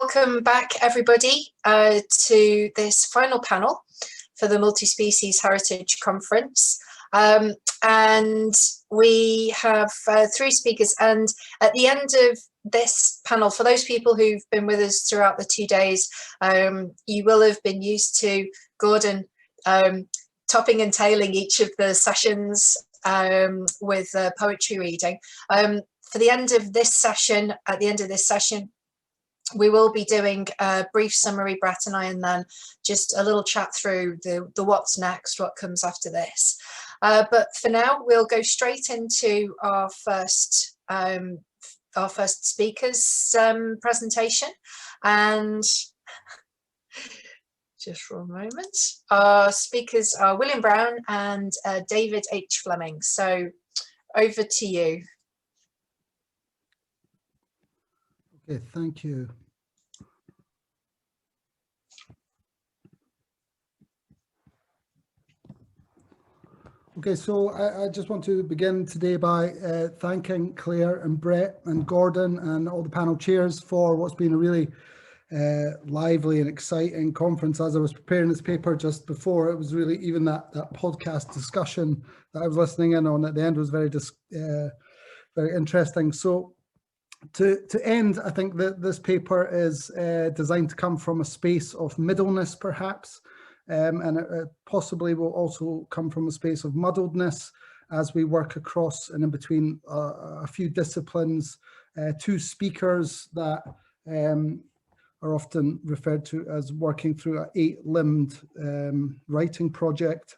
Welcome back, everybody, to this final panel for the Multispecies Heritage Conference. And we have three speakers, and at the end of this panel, for those people who've been with us throughout the 2 days, you will have been used to Gordon topping and tailing each of the sessions with poetry reading. For the end of this session, at the end of this session, we will be doing a brief summary, Brett and I, and then just a little chat through the what's next, what comes after this. But for now, we'll go straight into our first speaker's presentation. And just for a moment, our speakers are William Brown and David H. Fleming. So over to you. Okay, thank you. Okay, so I just want to begin today by thanking Claire and Brett and Gordon and all the panel chairs for what's been a really lively and exciting conference. As I was preparing this paper just before, it was really even that podcast discussion that I was listening in on at the end was very interesting. So to end, I think that this paper is designed to come from a space of middleness, perhaps, and it possibly will also come from a space of muddledness as we work across and in between a few disciplines, two speakers that are often referred to as working through an 8-limbed writing project,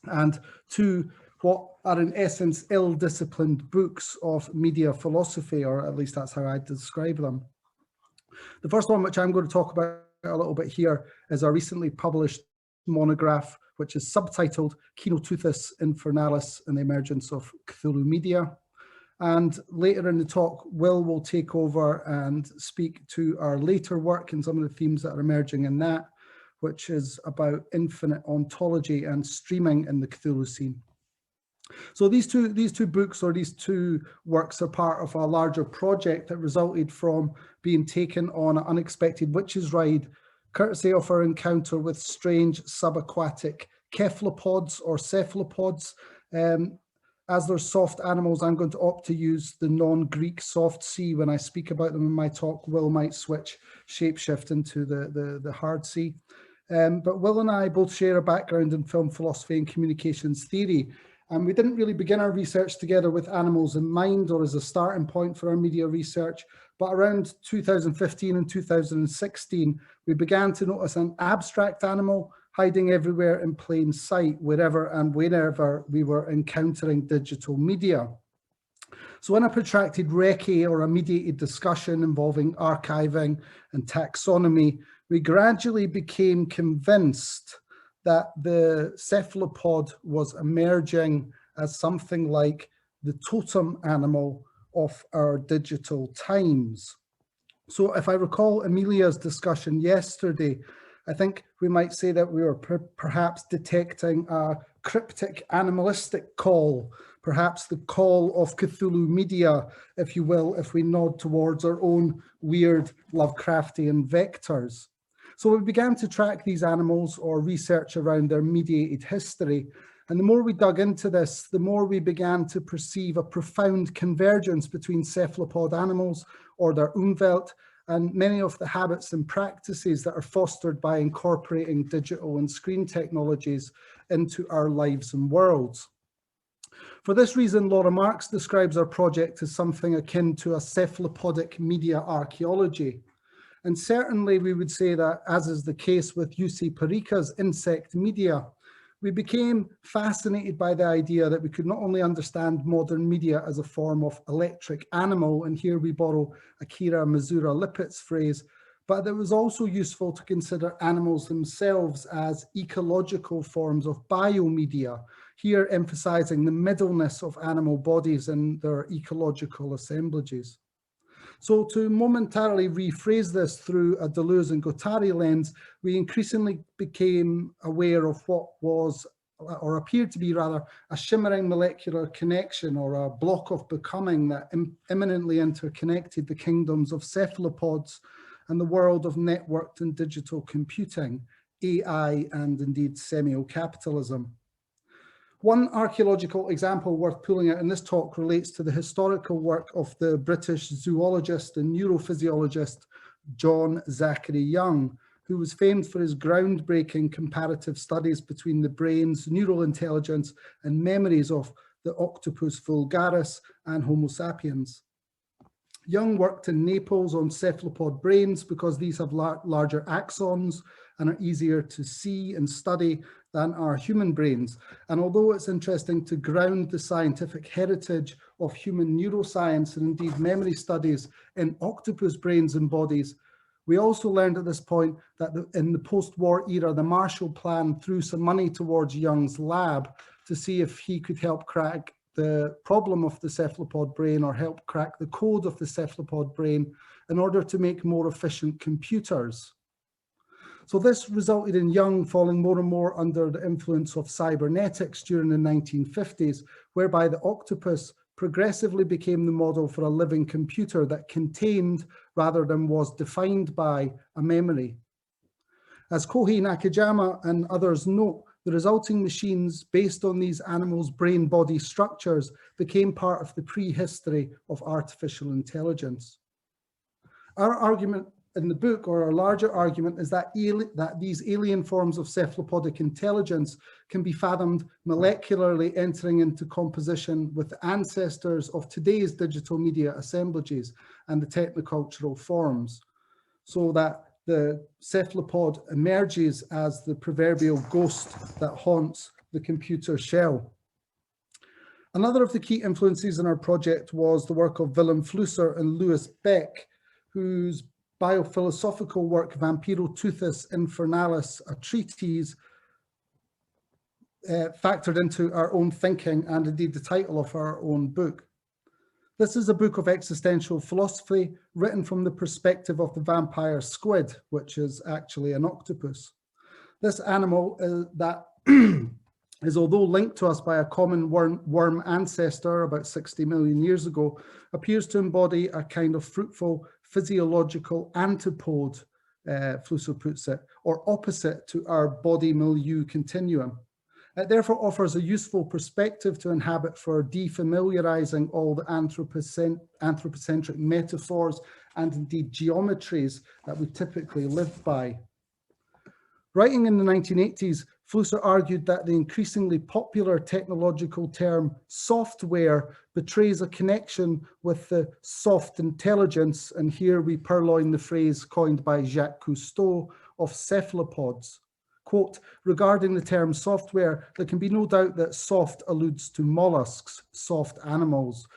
and two what are in essence ill-disciplined books of media philosophy, or at least that's how I describe them. The first one, which I'm going to talk about a little bit here, is our recently published monograph, which is subtitled Chromatophores Infernalis and the Emergence of Cthulhu Media. And later in the talk, will take over and speak to our later work and some of the themes that are emerging in that, which is about infinite ontology and streaming in the Cthulhu scene. So these two books, or these two works, are part of a larger project that resulted from being taken on an unexpected witches' ride, courtesy of our encounter with strange subaquatic cephalopods or cephalopods. As they're soft animals, I'm going to opt to use the non-Greek soft C when I speak about them in my talk. Will might shapeshift into the hard C. But Will and I both share a background in film philosophy and communications theory. And we didn't really begin our research together with animals in mind or as a starting point for our media research, but around 2015 and 2016, we began to notice an abstract animal hiding everywhere in plain sight, wherever and whenever we were encountering digital media. So in a protracted recce, or a mediated discussion involving archiving and taxonomy, we gradually became convinced that the cephalopod was emerging as something like the totem animal of our digital times. So if I recall Amelia's discussion yesterday, I think we might say that we were perhaps detecting a cryptic animalistic call, perhaps the call of Cthulhu media, if you will, if we nod towards our own weird Lovecraftian vectors. So we began to track these animals or research around their mediated history. And the more we dug into this, the more we began to perceive a profound convergence between cephalopod animals, or their Umwelt, and many of the habits and practices that are fostered by incorporating digital and screen technologies into our lives and worlds. For this reason, Laura Marks describes our project as something akin to a cephalopodic media archaeology. And certainly we would say that, as is the case with Jussi Parikka's insect media, we became fascinated by the idea that we could not only understand modern media as a form of electric animal, and here we borrow Akira Misura Lippitt's phrase, but that it was also useful to consider animals themselves as ecological forms of biomedia, here emphasizing the middleness of animal bodies and their ecological assemblages. So to momentarily rephrase this through a Deleuze and Guattari lens, we increasingly became aware of what was, or appeared to be rather, a shimmering molecular connection, or a block of becoming that imminently interconnected the kingdoms of cephalopods and the world of networked and digital computing, AI, and indeed semio-capitalism. One archaeological example worth pulling out in this talk relates to the historical work of the British zoologist and neurophysiologist John Zachary Young, who was famed for his groundbreaking comparative studies between the brain's neural intelligence and memories of the Octopus vulgaris and Homo sapiens. Young worked in Naples on cephalopod brains because these have larger axons and are easier to see and study than our human brains. And although it's interesting to ground the scientific heritage of human neuroscience and indeed memory studies in octopus brains and bodies, we also learned at this point that in the post-war era, the Marshall Plan threw some money towards Young's lab to see if he could help crack the problem of the cephalopod brain or help crack the code of the cephalopod brain in order to make more efficient computers. So this resulted in Young falling more and more under the influence of cybernetics during the 1950s, whereby the octopus progressively became the model for a living computer that contained rather than was defined by a memory. As Kohei Nakajima and others note, the resulting machines based on these animals' brain-body structures became part of the prehistory of artificial intelligence. Our argument in the book, or our larger argument, is that these alien forms of cephalopodic intelligence can be fathomed molecularly, entering into composition with the ancestors of today's digital media assemblages and the technocultural forms, so that the cephalopod emerges as the proverbial ghost that haunts the computer shell. Another of the key influences in our project was the work of Willem Flusser and Louis Beck, whose biophilosophical work Vampirotuthis Infernalis, a treatise, factored into our own thinking and indeed the title of our own book. This is a book of existential philosophy written from the perspective of the vampire squid, which is actually an octopus. This animal that is, although linked to us by a common worm ancestor about 60 million years ago, appears to embody a kind of fruitful physiological antipode, Flusser puts it, or opposite to our body milieu continuum. It therefore offers a useful perspective to inhabit for defamiliarizing all the anthropocentric metaphors and indeed geometries that we typically live by. Writing in the 1980s, Flusser argued that the increasingly popular technological term software betrays a connection with the soft intelligence, and here we purloin the phrase coined by Jacques Cousteau of cephalopods. Quote, regarding the term software, there can be no doubt that soft alludes to mollusks, soft animals,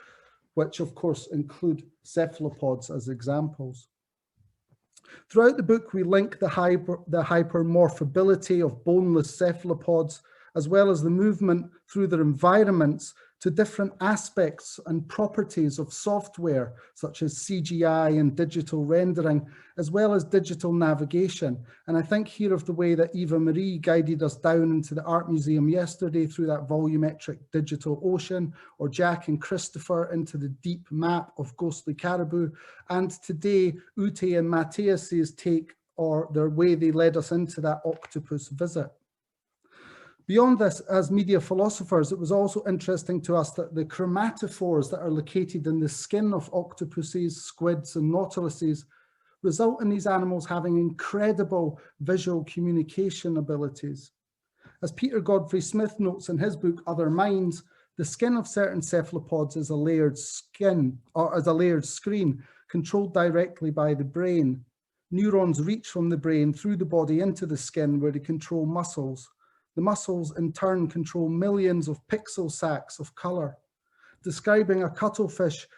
which of course include cephalopods as examples. Throughout the book, we link the hypermorphability of boneless cephalopods, as well as the movement through their environments to different aspects and properties of software, such as CGI and digital rendering, as well as digital navigation. And I think here of the way that Eva Marie guided us down into the art museum yesterday through that volumetric digital ocean, or Jack and Christopher into the deep map of ghostly caribou, and today Ute and Matthias's take, or their way they led us into that octopus visit. Beyond this, as media philosophers, it was also interesting to us that the chromatophores that are located in the skin of octopuses, squids, and nautiluses result in these animals having incredible visual communication abilities. As Peter Godfrey Smith notes in his book, Other Minds, the skin of certain cephalopods is a layered skin, or as a layered screen, controlled directly by the brain. Neurons reach from the brain through the body into the skin where they control muscles. The muscles in turn control millions of pixel sacs of color. Describing a cuttlefish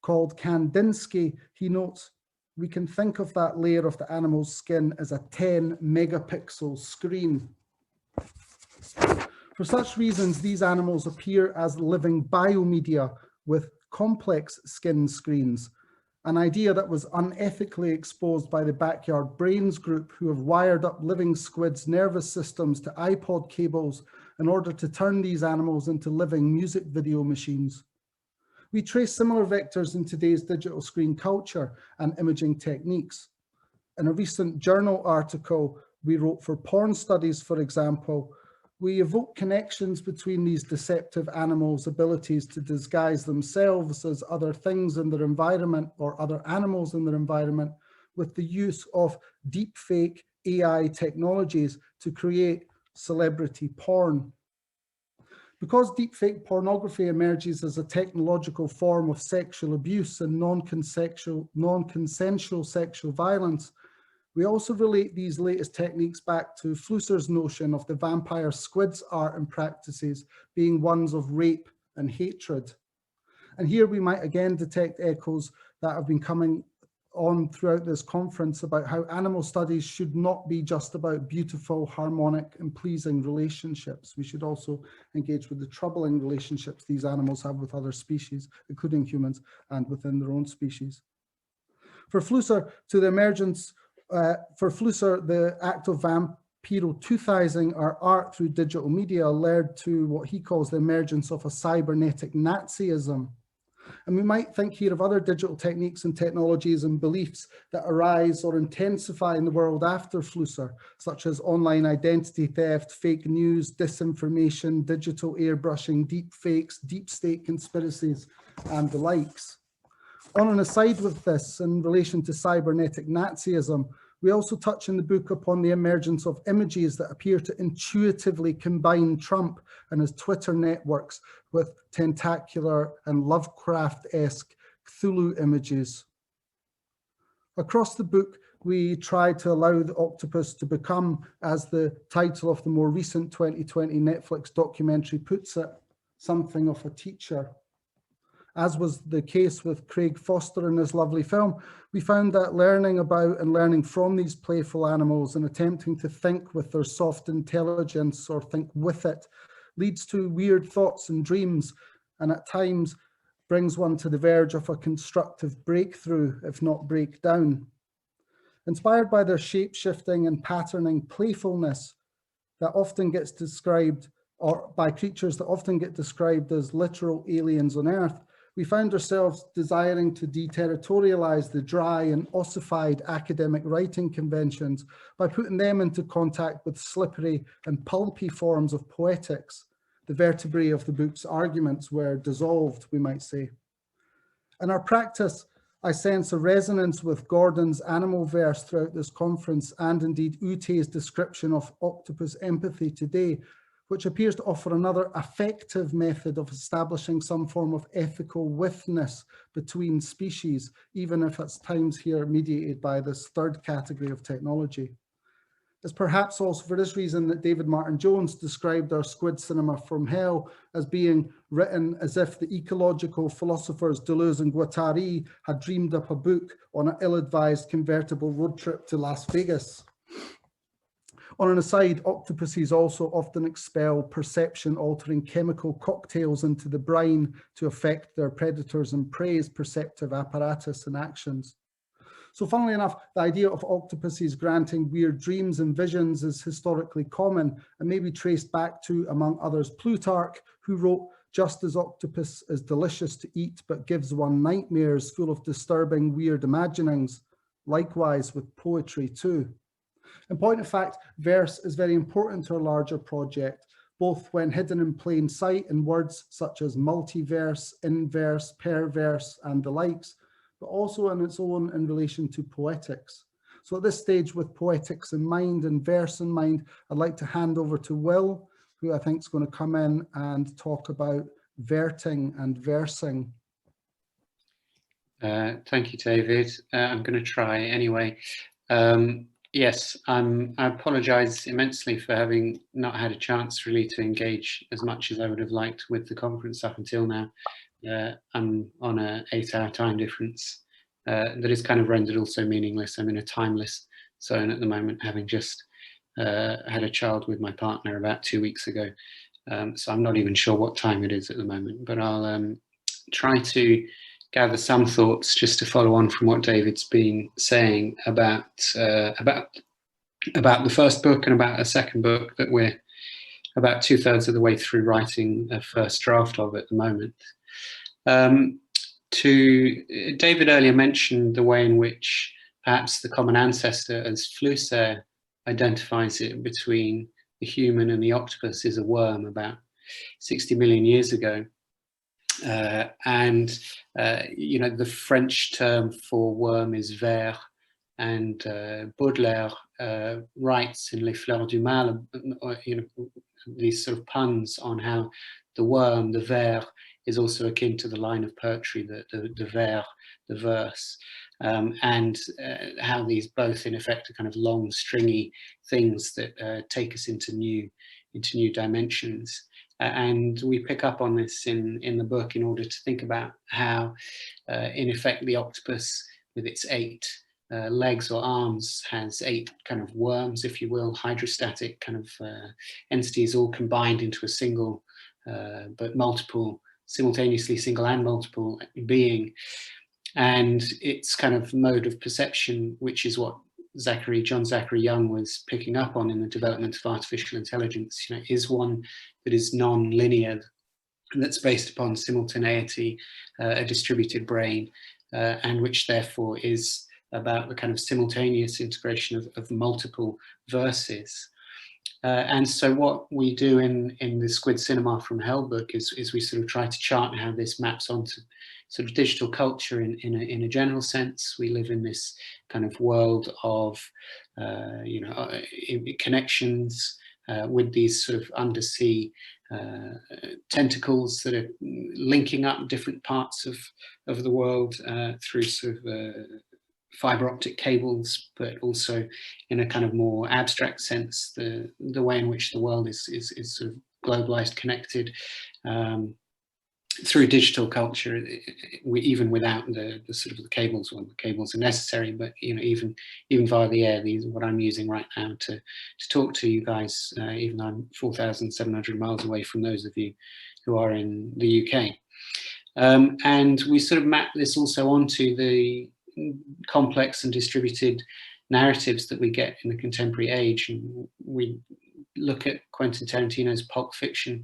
called Kandinsky, he notes, we can think of that layer of the animal's skin as a 10 megapixel screen. For such reasons, these animals appear as living biomedia with complex skin screens, an idea that was unethically exposed by the Backyard Brains group, who have wired up living squids' nervous systems to iPod cables in order to turn these animals into living music video machines. We trace similar vectors in today's digital screen culture and imaging techniques. In a recent journal article we wrote for porn studies, for example, we evoke connections between these deceptive animals' abilities to disguise themselves as other things in their environment or other animals in their environment with the use of deepfake AI technologies to create celebrity porn. Because deepfake pornography emerges as a technological form of sexual abuse and non-consensual sexual violence, we also relate these latest techniques back to Flusser's notion of the vampire squid's art and practices being ones of rape and hatred. And here we might again detect echoes that have been coming on throughout this conference about how animal studies should not be just about beautiful, harmonic and pleasing relationships. We should also engage with the troubling relationships these animals have with other species, including humans, and within their own species. For Flusser, the act of vampiro-toothizing our art through digital media led to what he calls the emergence of a cybernetic Nazism. And we might think here of other digital techniques and technologies and beliefs that arise or intensify in the world after Flusser, such as online identity theft, fake news, disinformation, digital airbrushing, deep fakes, deep state conspiracies, and the likes. On an aside with this, in relation to cybernetic Nazism, we also touch in the book upon the emergence of images that appear to intuitively combine Trump and his Twitter networks with tentacular and Lovecraft-esque Cthulhu images. Across the book, we try to allow the octopus to become, as the title of the more recent 2020 Netflix documentary puts it, something of a teacher. As was the case with Craig Foster in this lovely film, we found that learning about and learning from these playful animals and attempting to think with their soft intelligence or think with it leads to weird thoughts and dreams, and at times brings one to the verge of a constructive breakthrough, if not breakdown. Inspired by their shape-shifting and patterning playfulness that often gets described, or by creatures that often get described as literal aliens on Earth, we found ourselves desiring to deterritorialize the dry and ossified academic writing conventions by putting them into contact with slippery and pulpy forms of poetics. The vertebrae of the book's arguments were dissolved, we might say. In our practice, I sense a resonance with Gordon's animal verse throughout this conference, and indeed Ute's description of octopus empathy today, which appears to offer another effective method of establishing some form of ethical witness between species, even if at times here mediated by this third category of technology. It's perhaps also for this reason that David Martin Jones described our squid cinema from hell as being written as if the ecological philosophers Deleuze and Guattari had dreamed up a book on an ill-advised convertible road trip to Las Vegas. On an aside, octopuses also often expel perception-altering chemical cocktails into the brine to affect their predators and prey's perceptive apparatus and actions. So funnily enough, the idea of octopuses granting weird dreams and visions is historically common and may be traced back to, among others, Plutarch, who wrote, "Just as octopus is delicious to eat but gives one nightmares full of disturbing weird imaginings, likewise with poetry too." In point of fact, verse is very important to our larger project, both when hidden in plain sight in words such as multiverse, inverse, perverse, and the likes, but also on its own in relation to poetics. So at this stage, with poetics in mind and verse in mind, I'd like to hand over to Will, who I think is going to come in and talk about verting and versing. Thank you, David. I'm going to try anyway. Yes, I apologise immensely for having not had a chance really to engage as much as I would have liked with the conference up until now. I'm on an 8-hour time difference that is kind of rendered also meaningless. I'm in a timeless zone at the moment, having just had a child with my partner about 2 weeks ago. So I'm not even sure what time it is at the moment, but I'll try to gather some thoughts just to follow on from what David's been saying about the first book and about a second book that we're about 2/3 of the way through writing a first draft of at the moment. David earlier mentioned the way in which perhaps the common ancestor, as Flusser identifies it, between the human and the octopus is a worm about 60 million years ago. You know, the French term for worm is ver, and Baudelaire writes in Les Fleurs du Mal, you know, these sort of puns on how the worm, the ver, is also akin to the line of poetry, the vers, the verse, and how these both in effect are kind of long, stringy things that take us into new dimensions. And we pick up on this in the book in order to think about how, in effect, the octopus with its 8 legs or arms has 8 kind of worms, if you will, hydrostatic kind of entities, all combined into a single but multiple, simultaneously single and multiple being. And its kind of mode of perception, which is what John Zachary Young was picking up on in the development of artificial intelligence, you know, is one that is non-linear, that's based upon simultaneity, a distributed brain, and which therefore is about the kind of simultaneous integration of multiple verses. And so what we do in the Squid Cinema from Hell book is we sort of try to chart how this maps onto sort of digital culture in a general sense. We live in this kind of world of, you know, connections with these sort of undersea tentacles that are linking up different parts of the world through sort of fiber optic cables, but also in a kind of more abstract sense, the way in which the world is sort of globalized, connected through digital culture. Even without the sort of the cables, well, the cables are necessary, but you know, even via the air, these are what I'm using right now to talk to you guys, even though I'm 4,700 miles away from those of you who are in the UK. And we sort of map this also onto the complex and distributed narratives that we get in the contemporary age. And we look at Quentin Tarantino's Pulp Fiction,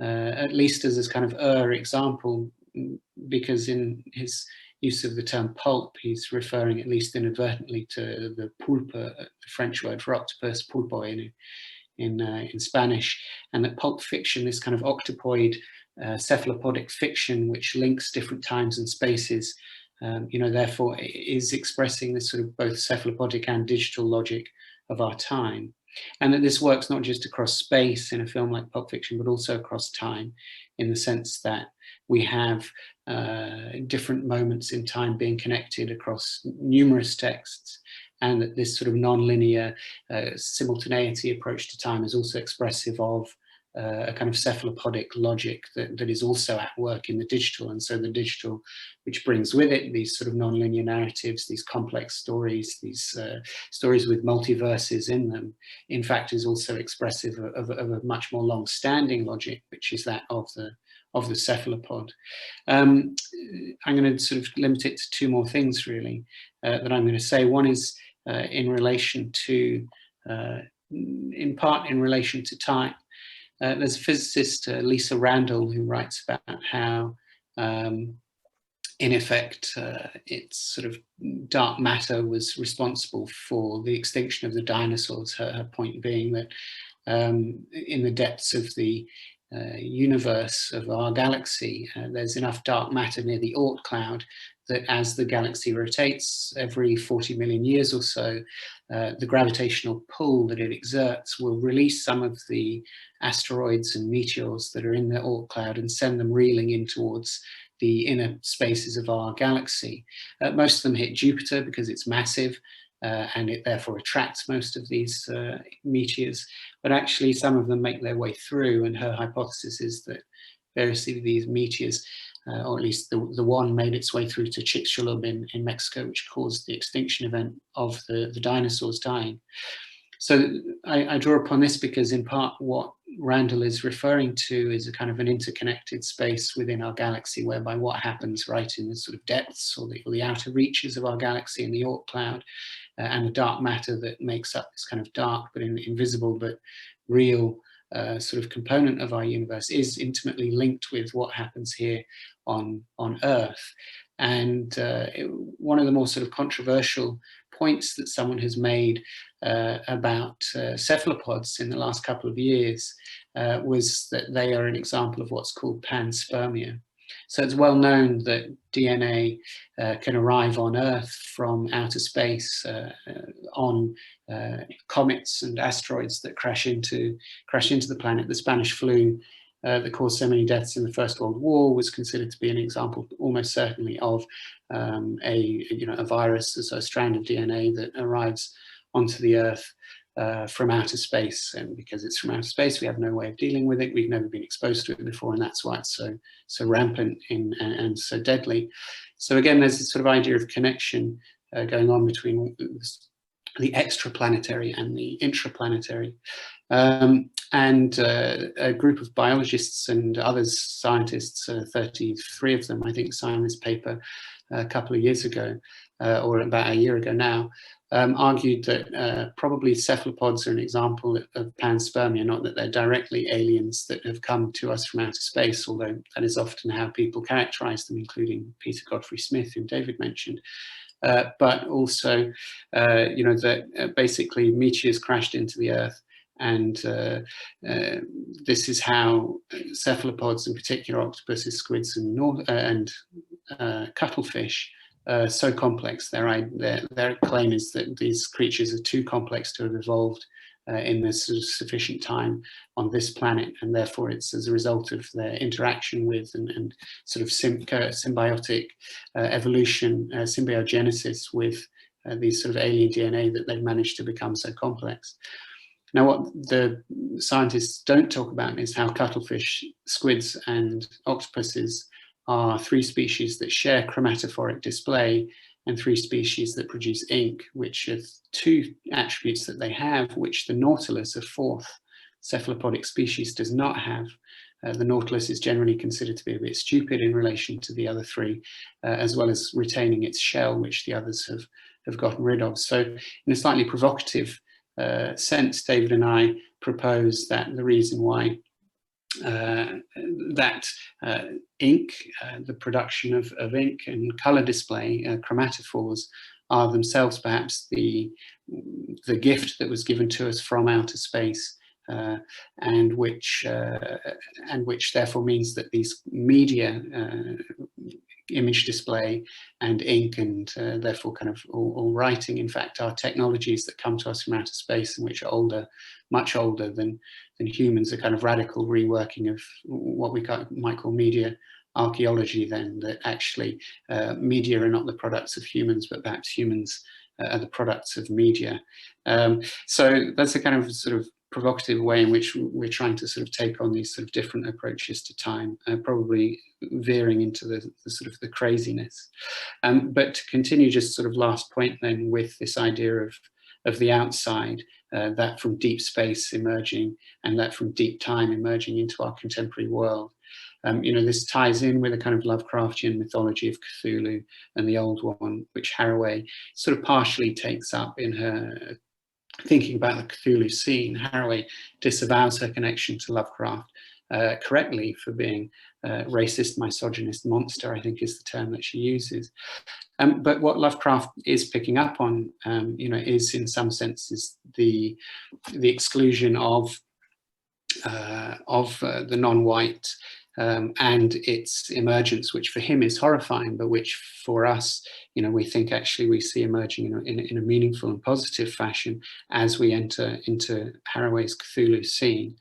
at least as this kind of example, because in his use of the term pulp, he's referring, at least inadvertently, to the pulpa, the French word for octopus, pulpo in Spanish, and that Pulp Fiction, this kind of octopoid cephalopodic fiction which links different times and spaces, you know, therefore is expressing this sort of both cephalopodic and digital logic of our time. And that this works not just across space in a film like Pulp Fiction, but also across time, in the sense that we have different moments in time being connected across numerous texts, and that this sort of non-linear simultaneity approach to time is also expressive of a kind of cephalopodic logic that is also at work in the digital. And so the digital, which brings with it these sort of non-linear narratives, these complex stories, these stories with multiverses in them, in fact is also expressive of a much more long-standing logic, which is that of the cephalopod. I'm going to sort of limit it to 2 more things really that I'm going to say. One is in relation to, in part in relation to time. There's a physicist, Lisa Randall, who writes about how, in effect, it's sort of dark matter was responsible for the extinction of the dinosaurs. Her point being that in the depths of the universe of our galaxy, there's enough dark matter near the Oort cloud that as the galaxy rotates every 40 million years or so, the gravitational pull that it exerts will release some of the asteroids and meteors that are in the Oort cloud and send them reeling in towards the inner spaces of our galaxy. Most of them hit Jupiter because it's massive, and it therefore attracts most of these meteors, but actually some of them make their way through, and her hypothesis is that variously these meteors, or at least the one made its way through to Chicxulub in Mexico, which caused the extinction event of the dinosaurs dying. So I draw upon this because in part what Randall is referring to is a kind of an interconnected space within our galaxy, whereby what happens right in the sort of depths or the outer reaches of our galaxy in the Oort cloud, and the dark matter that makes up this kind of dark but invisible but real sort of component of our universe is intimately linked with what happens here on Earth. And one of the more sort of controversial points that someone has made about cephalopods in the last couple of years was that they are an example of what's called panspermia. So it's well known that DNA can arrive on Earth from outer space on comets and asteroids that crash into the planet. The Spanish flu that caused so many deaths in the First World War was considered to be an example, almost certainly, of a virus, so a strand of DNA that arrives onto the Earth from outer space. And because it's from outer space, we have no way of dealing with it. We've never been exposed to it before, and that's why it's so rampant and so deadly. So again, there's this sort of idea of connection going on between the extraplanetary and the intraplanetary. And a group of biologists and others, scientists, 33 of them, I think, signed this paper a couple of years ago, or about a year ago now, argued that probably cephalopods are an example of panspermia, not that they're directly aliens that have come to us from outer space, although that is often how people characterize them, including Peter Godfrey Smith, whom David mentioned. But also, that basically meteors crashed into the Earth, and this is how cephalopods, in particular octopuses, squids, and cuttlefish, so complex. Their claim is that these creatures are too complex to have evolved in this sort of sufficient time on this planet, and therefore it's as a result of their interaction with and sort of symbiotic evolution, symbiogenesis with these sort of alien DNA that they've managed to become so complex. Now, what the scientists don't talk about is how cuttlefish, squids, and octopuses are three species that share chromatophoric display and three species that produce ink, which are two attributes that they have, which the nautilus, a fourth cephalopodic species, does not have. The nautilus is generally considered to be a bit stupid in relation to the other three, as well as retaining its shell, which the others have gotten rid of. So in a slightly provocative sense, David and I propose that the reason why ink, the production of ink and colour display, chromatophores, are themselves perhaps the gift that was given to us from outer space, and which therefore means that these media, image display and ink, and therefore kind of all writing, in fact, are technologies that come to us from outer space and which are older, much older than humans, a kind of radical reworking of what we might call media archaeology, then, that actually media are not the products of humans, but perhaps humans are the products of media. So that's a kind of sort of provocative way in which we're trying to sort of take on these sort of different approaches to time, probably veering into the sort of the craziness. But to continue, just sort of last point then, with this idea of the outside, that from deep space emerging and that from deep time emerging into our contemporary world. This ties in with a kind of Lovecraftian mythology of Cthulhu and the old one, which Haraway sort of partially takes up in her thinking about the Cthulhu scene. Haraway disavows her connection to Lovecraft correctly for being racist, misogynist monster, I think is the term that she uses. But what Lovecraft is picking up on, is in some senses the exclusion of the non-white and its emergence, which for him is horrifying, but which for us, we think actually we see emerging in a meaningful and positive fashion as we enter into Haraway's Cthulhu scene.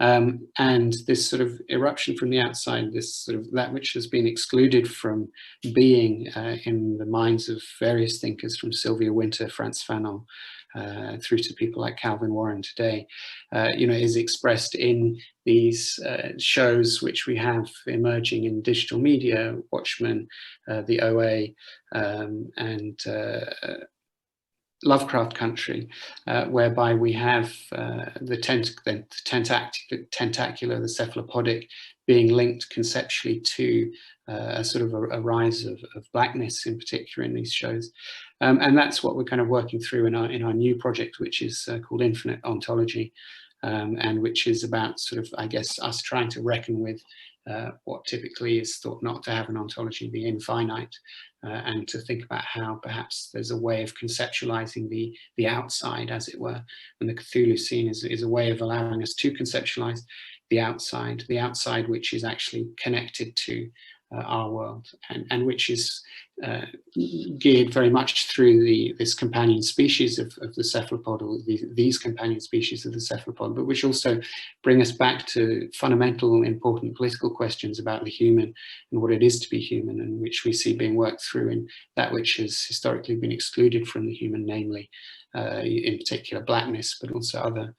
And this sort of eruption from the outside, this sort of that which has been excluded from being in the minds of various thinkers, from Sylvia Wynter, Frantz Fanon, through to people like Calvin Warren today, is expressed in these shows which we have emerging in digital media, Watchmen, the OA, and Lovecraft Country, whereby we have the tentacular, the cephalopodic, being linked conceptually to a sort of a rise of blackness in particular in these shows. And that's what we're kind of working through in our new project, which is called Infinite Ontology, and which is about sort of, I guess, us trying to reckon with what typically is thought not to have an ontology, the infinite, and to think about how perhaps there's a way of conceptualizing the outside, as it were. And the Cthulhu scene is a way of allowing us to conceptualize the outside which is actually connected to our world, and which is geared very much through this companion species of the cephalopod, or these companion species of the cephalopod, but which also bring us back to fundamental, important political questions about the human and what it is to be human, and which we see being worked through in that which has historically been excluded from the human, namely, in particular, blackness, but also other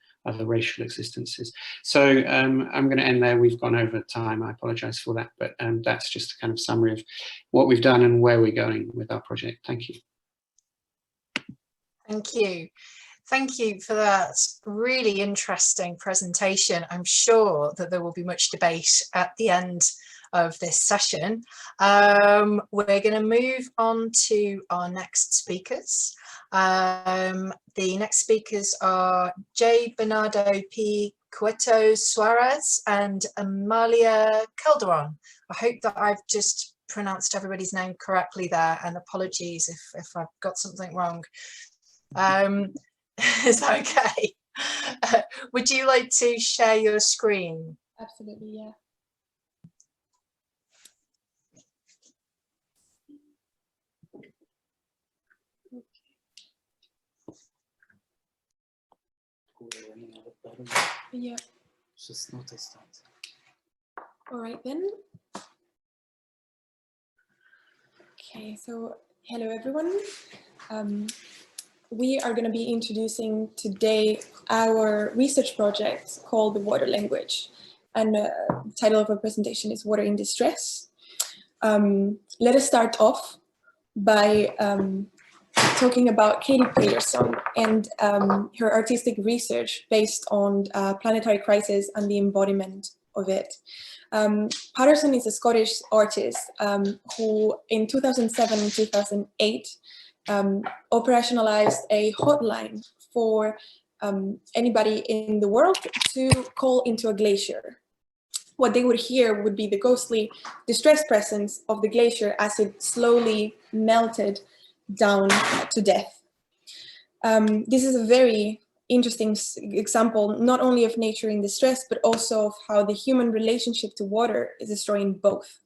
racial existences. So I'm going to end there. We've gone over time. I apologize for that, but that's just a kind of summary of what we've done and where we're going with our project. Thank you. Thank you. Thank you for that really interesting presentation. I'm sure that there will be much debate at the end of this session. We're going to move on to our next speakers. The next speakers are J. Bernardo P. Cueto Suarez and Amalia Calderon. I hope that I've just pronounced everybody's name correctly there, and apologies if I've got something wrong. Is that okay? Would you like to share your screen? Absolutely, yeah. Yeah. Just noticed that. All right then. Okay, so hello everyone. We are going to be introducing today our research project called The Water Language, and the title of our presentation is Water in Distress. Let us start off by talking about Katie Patterson and her artistic research based on planetary crisis and the embodiment of it. Patterson is a Scottish artist who in 2007 and 2008 operationalized a hotline for anybody in the world to call into a glacier. What they would hear would be the ghostly distress presence of the glacier as it slowly melted down to death. This is a very interesting example, not only of nature in distress, but also of how the human relationship to water is destroying both.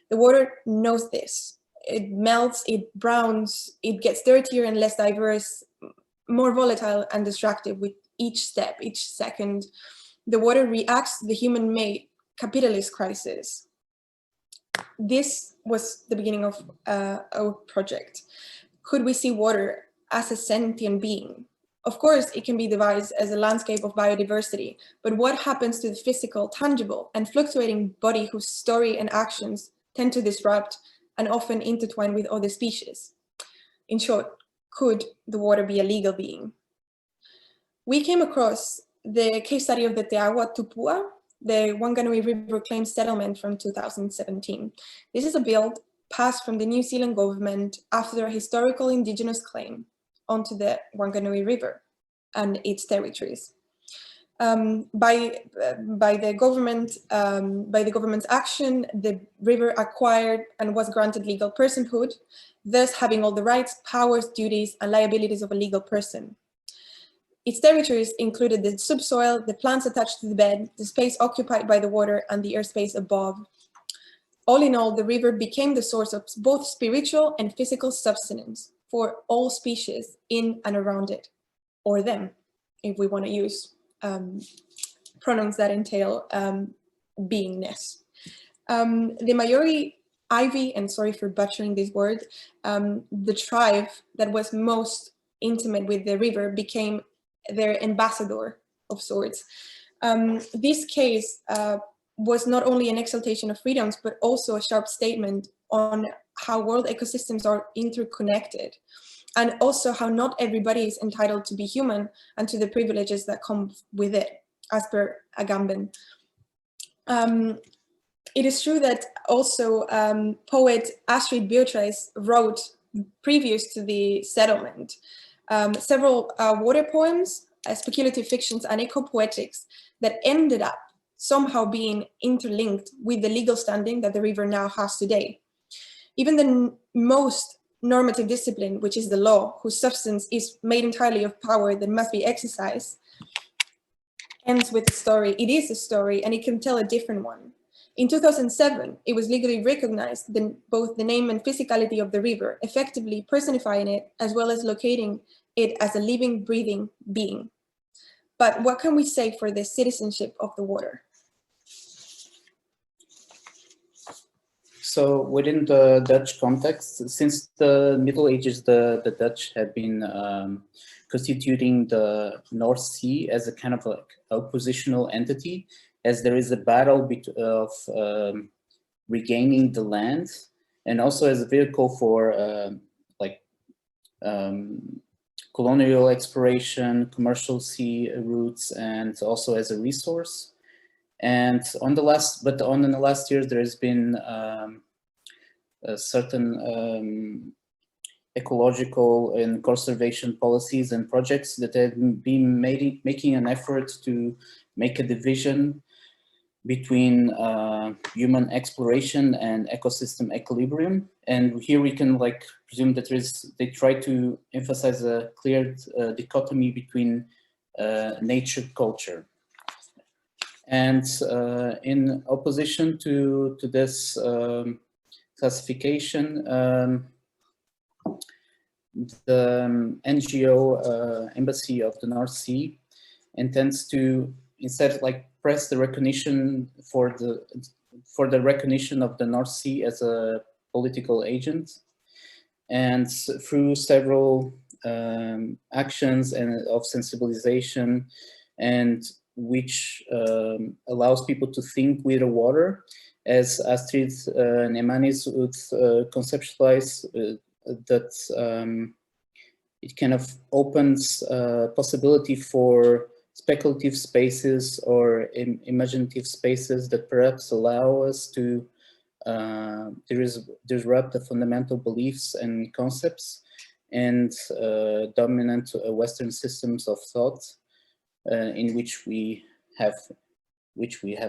The water knows this. It melts, it browns, it gets dirtier and less diverse, more volatile and destructive with each step, each second. The water reacts to the human-made capitalist crisis. This was the beginning of our project. Could we see water as a sentient being? Of course, it can be devised as a landscape of biodiversity, but what happens to the physical, tangible, and fluctuating body whose story and actions tend to disrupt and often intertwine with other species? In short, could the water be a legal being? We came across the case study of the Te Agua Tupua, the Wanganui River Claim Settlement from 2017. This is a bill passed from the New Zealand government after a historical indigenous claim onto the Wanganui River and its territories. By the government's action, the river acquired and was granted legal personhood, thus having all the rights, powers, duties, and liabilities of a legal person. Its territories included the subsoil, the plants attached to the bed, the space occupied by the water, and the airspace above. All in all, the river became the source of both spiritual and physical sustenance for all species in and around it, or them, if we want to use pronouns that entail beingness. The Maori Ivy, and sorry for butchering this word, the tribe that was most intimate with the river became their ambassador of sorts. This case was not only an exaltation of freedoms, but also a sharp statement on how world ecosystems are interconnected, and also how not everybody is entitled to be human and to the privileges that come with it, as per Agamben. It is true that also poet Astrid Beatrice wrote, previous to the settlement, several water poems, speculative fictions, and eco-poetics that ended up somehow being interlinked with the legal standing that the river now has today. Even the most normative discipline, which is the law, whose substance is made entirely of power that must be exercised, ends with a story. It is a story, and it can tell a different one. In 2007, it was legally recognized both the name and physicality of the river, effectively personifying it, as well as locating it as a living, breathing being. But what can we say for the citizenship of the water? So within the Dutch context, since the Middle Ages, the Dutch have been constituting the North Sea as a kind of like oppositional entity, as there is a battle of regaining the land, and also as a vehicle for colonial exploration, commercial sea routes, and also as a resource. And on the last years, there has been a certain ecological and conservation policies and projects that have been making an effort to make a division between human exploration and ecosystem equilibrium. And here we can like presume that they try to emphasize a clear dichotomy between nature culture. And in opposition to this classification, the NGO Embassy of the North Sea intends to instead like press the recognition for the recognition of the North Sea as a political agent, and through several actions and of sensibilization, and which allows people to think with the water, as Astrid and Emanis would conceptualize that it kind of opens possibility for speculative spaces or imaginative spaces that perhaps allow us to disrupt the fundamental beliefs and concepts and dominant Western systems of thought in which we have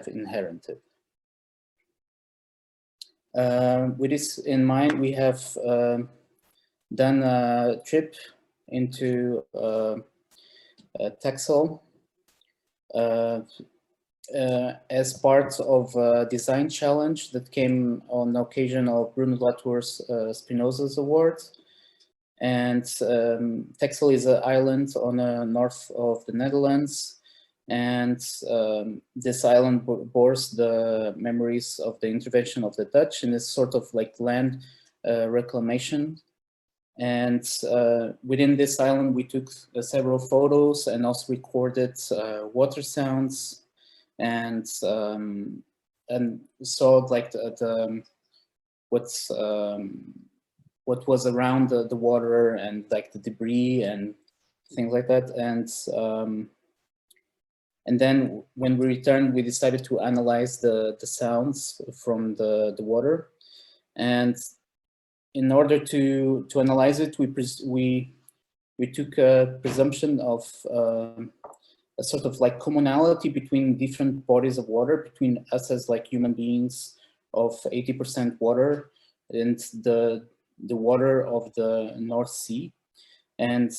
inherited. With this in mind, we have done a trip into Texel as part of a design challenge that came on the occasion of Bruno Latour's Spinoza's Award. And Texel is an island on the north of the Netherlands, and this island bores the memories of the intervention of the Dutch in this sort of like land reclamation. And within this island, we took several photos and also recorded water sounds, and saw like what was around the water and like the debris and things like that. And then when we returned, we decided to analyze the sounds from the water. And in order to analyze it, we took a presumption of a sort of like commonality between different bodies of water, between us as like human beings of 80% water and the water of the North Sea. And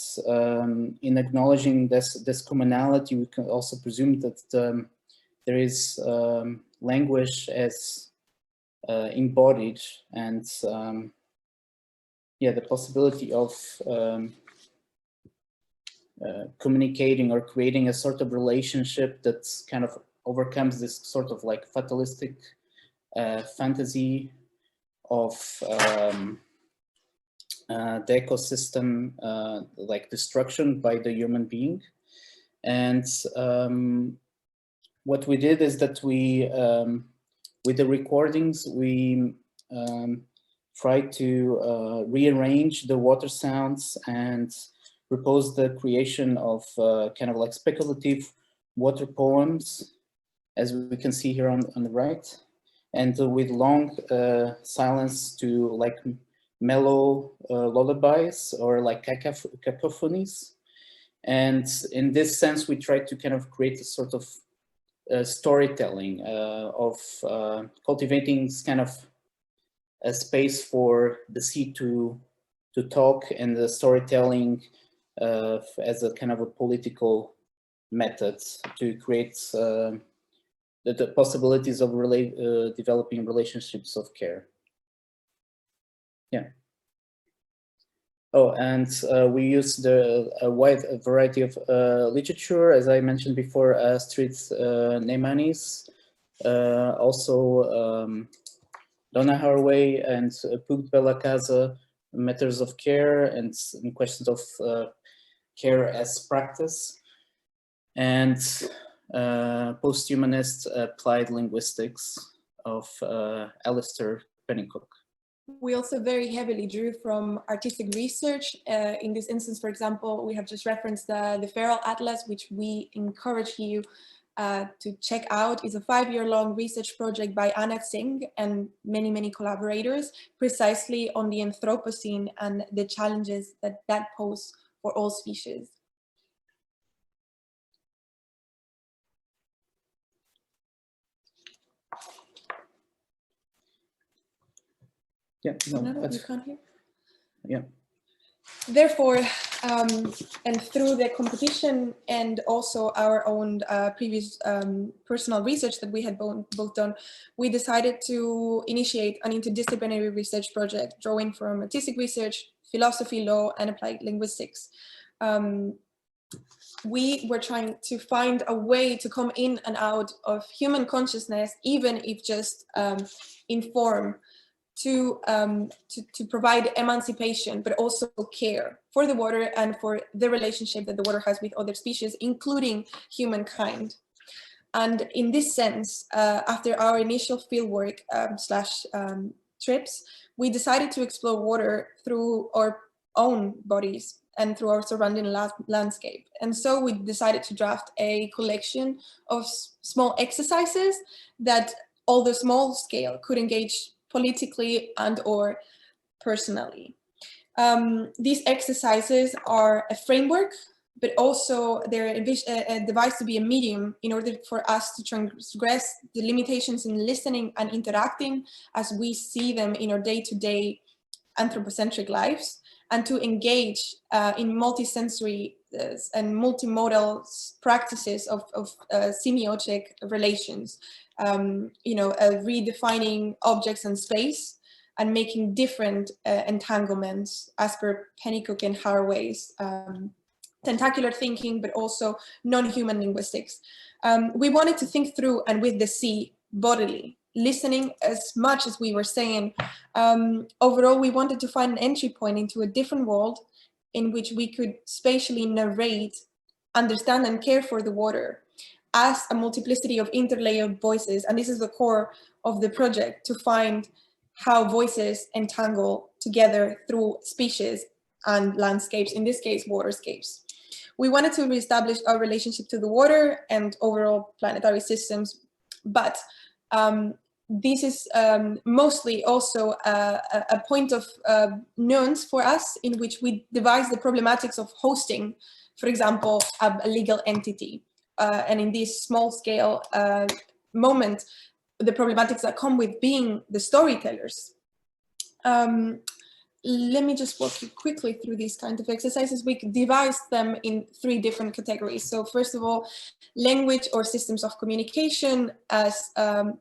in acknowledging this commonality, we can also presume that there is language as embodied, and the possibility of communicating or creating a sort of relationship that kind of overcomes this sort of like fatalistic fantasy of the ecosystem like destruction by the human being. And what we did is that we, with the recordings, we tried to rearrange the water sounds and propose the creation of kind of like speculative water poems, as we can see here on the right, and with long silence to like mellow lullabies or like cacophonies. And in this sense, we tried to kind of create a sort of storytelling, of cultivating this kind of a space for the sea to talk, and the storytelling as a kind of a political method to create the possibilities of developing relationships of care. Yeah. Oh, and we use a wide variety of literature, as I mentioned before, Street Neymanis, also Donna Haraway and Puig Bella Casa, Matters of Care and questions of care as practice, and Posthumanist Applied Linguistics of Alistair Pennycook. We also very heavily drew from artistic research. In this instance, for example, we have just referenced the Feral Atlas, which we encourage you to check out. It's a 5-year-long research project by Anna Singh and many, many collaborators, precisely on the Anthropocene and the challenges that pose for all species. Yeah, no, You can't hear? Yeah. Therefore, and through the competition and also our own previous personal research that we had both done, we decided to initiate an interdisciplinary research project drawing from artistic research, philosophy, law, and applied linguistics. We were trying to find a way to come in and out of human consciousness, even if just inform, to provide emancipation, but also care for the water and for the relationship that the water has with other species, including humankind. And in this sense, after our initial fieldwork / trips, we decided to explore water through our own bodies and through our surrounding landscape. And so we decided to draft a collection of small exercises that, although small scale, could engage politically and or personally. These exercises are a framework, but also they're devised to be a medium in order for us to transgress the limitations in listening and interacting as we see them in our day-to-day anthropocentric lives, and to engage in multisensory and multimodal practices of semiotic relations. Redefining objects and space and making different entanglements as per Pennycook and Haraway's tentacular thinking, but also non-human linguistics. We wanted to think through and with the sea bodily, listening as much as we were saying. Overall, we wanted to find an entry point into a different world in which we could spatially narrate, understand and care for the water as a multiplicity of interlayered voices. And this is the core of the project, to find how voices entangle together through species and landscapes, in this case, waterscapes. We wanted to reestablish our relationship to the water and overall planetary systems, but this is mostly also a point of nuance for us, in which we devise the problematics of hosting, for example, a legal entity. And in this small scale moment, the problematics that come with being the storytellers. Let me just walk you quickly through these kind of exercises. We devised them in 3 different categories. So first of all, language or systems of communication as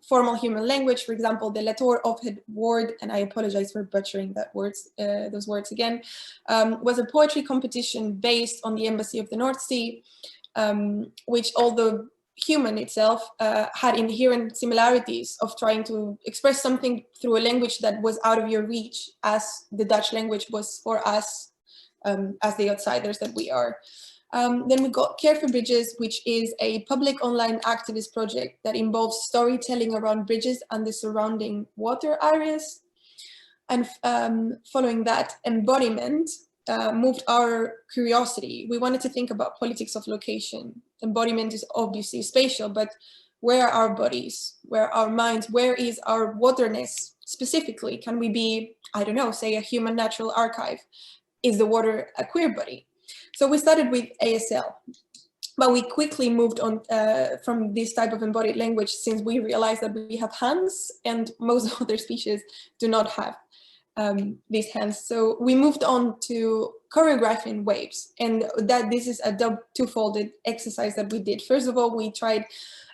formal human language. For example, the Latour Ofhead word, and I apologize for butchering those words again, was a poetry competition based on the Embassy of the North Sea, which, although human itself, had inherent similarities of trying to express something through a language that was out of your reach, as the Dutch language was for us, as the outsiders that we are. Then we got Care for Bridges, which is a public online activist project that involves storytelling around bridges and the surrounding water areas. And following that, Embodiment moved our curiosity. We wanted to think about politics of location. Embodiment is obviously spatial, but where are our bodies? Where are our minds? Where is our waterness specifically? Can we be, I don't know, say a human natural archive? Is the water a queer body? So we started with ASL. But we quickly moved on from this type of embodied language, since we realized that we have hands and most other species do not have these hands. So we moved on to choreographing waves, and that this is a two-folded exercise that we did. First of all, we tried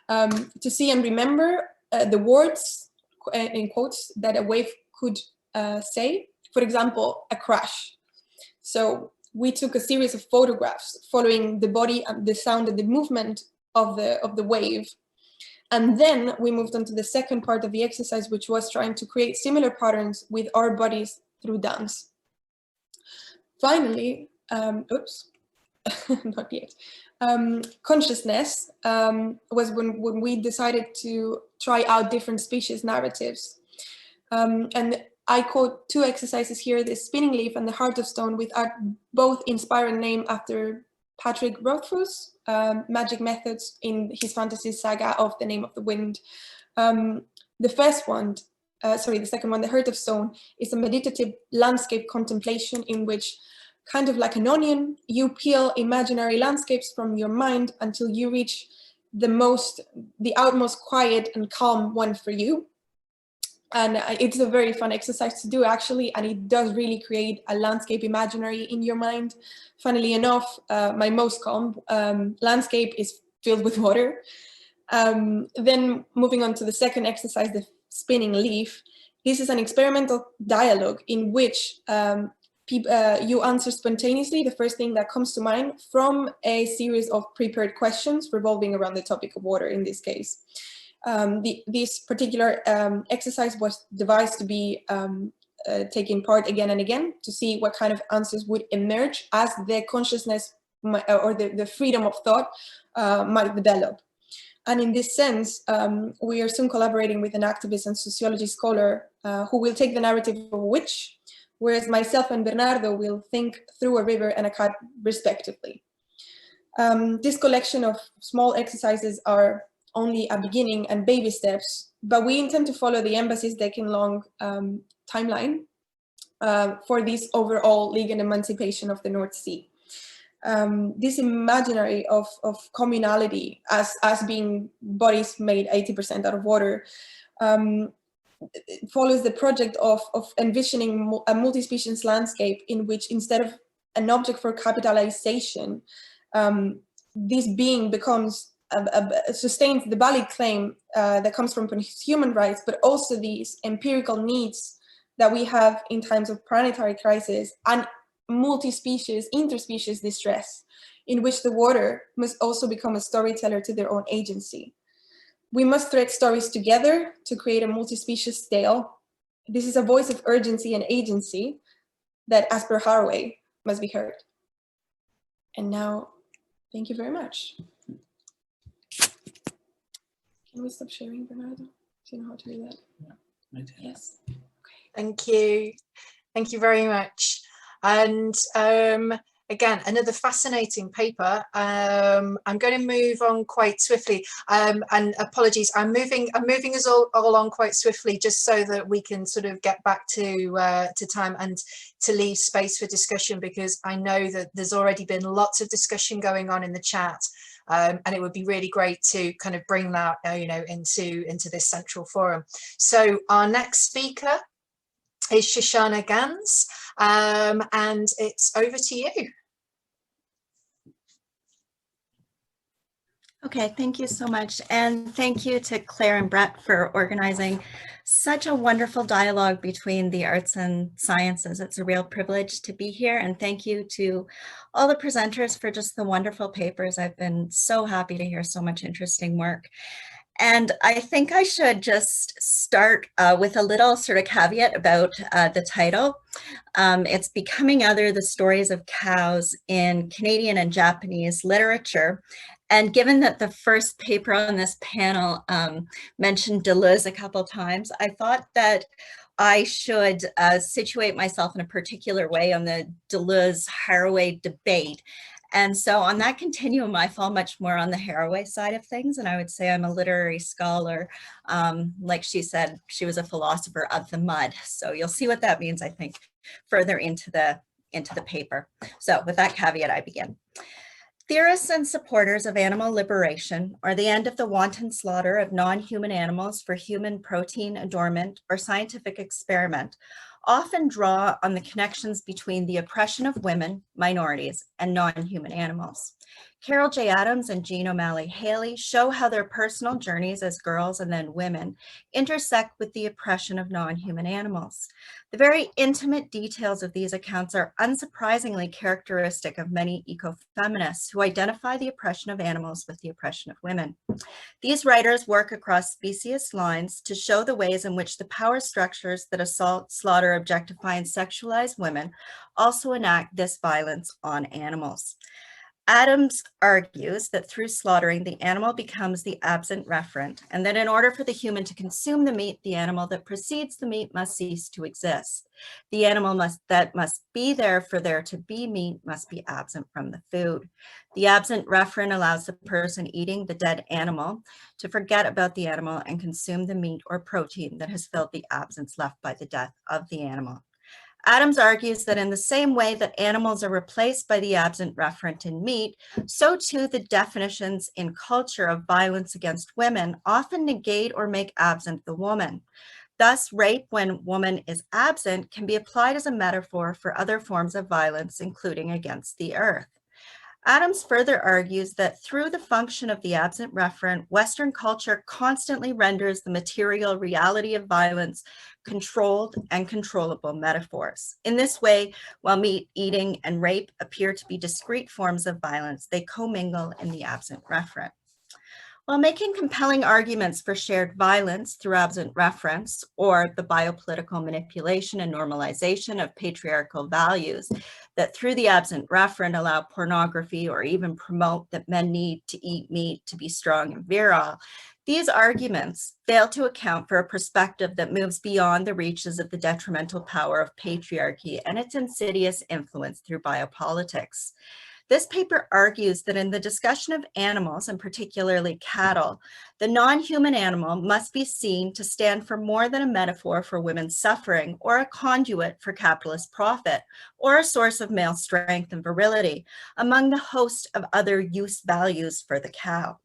to see and remember the words, in quotes, that a wave could say. For example, a crash. So we took a series of photographs following the body and the sound and the movement of the wave. And then we moved on to the second part of the exercise, which was trying to create similar patterns with our bodies through dance. Finally, oops, not yet. Consciousness was when we decided to try out different species narratives. And I quote two exercises here, the spinning leaf and the heart of stone, with both inspiring name after Patrick Rothfuss magic methods in his fantasy saga of The Name of the Wind. The second one, the heart of stone, is a meditative landscape contemplation in which, kind of like an onion, you peel imaginary landscapes from your mind until you reach the outmost quiet and calm one for you. And it's a very fun exercise to do, actually, and it does really create a landscape imaginary in your mind. Funnily enough, my most calm landscape is filled with water. Then moving on to the second exercise, the spinning leaf. This is an experimental dialogue in which you answer spontaneously the first thing that comes to mind from a series of prepared questions revolving around the topic of water in this case. This particular exercise was devised to be taking part again and again to see what kind of answers would emerge as the consciousness or the freedom of thought might develop. And in this sense, we are soon collaborating with an activist and sociology scholar who will take the narrative of a witch, whereas myself and Bernardo will think through a river and a cat respectively. This collection of small exercises are only a beginning and baby steps, but we intend to follow the embassy's decade-long timeline for this overall legal and emancipation of the North Sea. This imaginary of communality as being bodies made 80% out of water follows the project of envisioning a multi-species landscape in which, instead of an object for capitalization, this being becomes sustains the valid claim that comes from human rights, but also these empirical needs that we have in times of planetary crisis and multi-species, interspecies distress, in which the water must also become a storyteller to their own agency. We must thread stories together to create a multi-species tale. This is a voice of urgency and agency that, as per Haraway, must be heard. And now, thank you very much. Can we stop sharing, Bernardo? Do you know how to do that? Yeah, yes. Okay. Thank you. Thank you very much. And again, another fascinating paper. I'm going to move on quite swiftly. And apologies, I'm moving us all along quite swiftly, just so that we can sort of get back to time and to leave space for discussion, because I know that there's already been lots of discussion going on in the chat. And it would be really great to kind of bring that, into this central forum. So our next speaker is Shashana Ganz, and it's over to you. Okay, thank you so much. And thank you to Claire and Brett for organizing such a wonderful dialogue between the arts and sciences. It's a real privilege to be here. And thank you to all the presenters for just the wonderful papers. I've been so happy to hear so much interesting work. And I think I should just start with a little sort of caveat about the title. It's Becoming Other, the Stories of Cows in Canadian and Japanese Literature. And given that the first paper on this panel mentioned Deleuze a couple of times, I thought that I should situate myself in a particular way on the Deleuze-Haraway debate. And so on that continuum, I fall much more on the Haraway side of things. And I would say I'm a literary scholar. Like she said, she was a philosopher of the mud. So you'll see what that means, I think, further into the paper. So with that caveat, I begin. Theorists and supporters of animal liberation, or the end of the wanton slaughter of non-human animals for human protein adornment or scientific experiment, often draw on the connections between the oppression of women, minorities, and non-human animals. Carol J. Adams and Jean O'Malley Haley show how their personal journeys as girls and then women intersect with the oppression of non-human animals. The very intimate details of these accounts are unsurprisingly characteristic of many ecofeminists who identify the oppression of animals with the oppression of women. These writers work across specious lines to show the ways in which the power structures that assault, slaughter, objectify, and sexualize women also enact this violence on animals. Adams argues that through slaughtering, the animal becomes the absent referent, and that in order for the human to consume the meat, the animal that precedes the meat must cease to exist. The animal that must be there for there to be meat must be absent from the food. The absent referent allows the person eating the dead animal to forget about the animal and consume the meat or protein that has filled the absence left by the death of the animal. Adams argues that in the same way that animals are replaced by the absent referent in meat, so too the definitions in culture of violence against women often negate or make absent the woman. Thus, rape when woman is absent can be applied as a metaphor for other forms of violence, including against the earth. Adams further argues that through the function of the absent referent, Western culture constantly renders the material reality of violence controlled and controllable metaphors. In this way, while meat eating and rape appear to be discrete forms of violence, they commingle in the absent referent. While making compelling arguments for shared violence through absent reference, or the biopolitical manipulation and normalization of patriarchal values that through the absent referent allow pornography or even promote that men need to eat meat to be strong and virile, these arguments fail to account for a perspective that moves beyond the reaches of the detrimental power of patriarchy and its insidious influence through biopolitics. This paper argues that in the discussion of animals, and particularly cattle, the non-human animal must be seen to stand for more than a metaphor for women's suffering, or a conduit for capitalist profit, or a source of male strength and virility, among the host of other use values for the cow.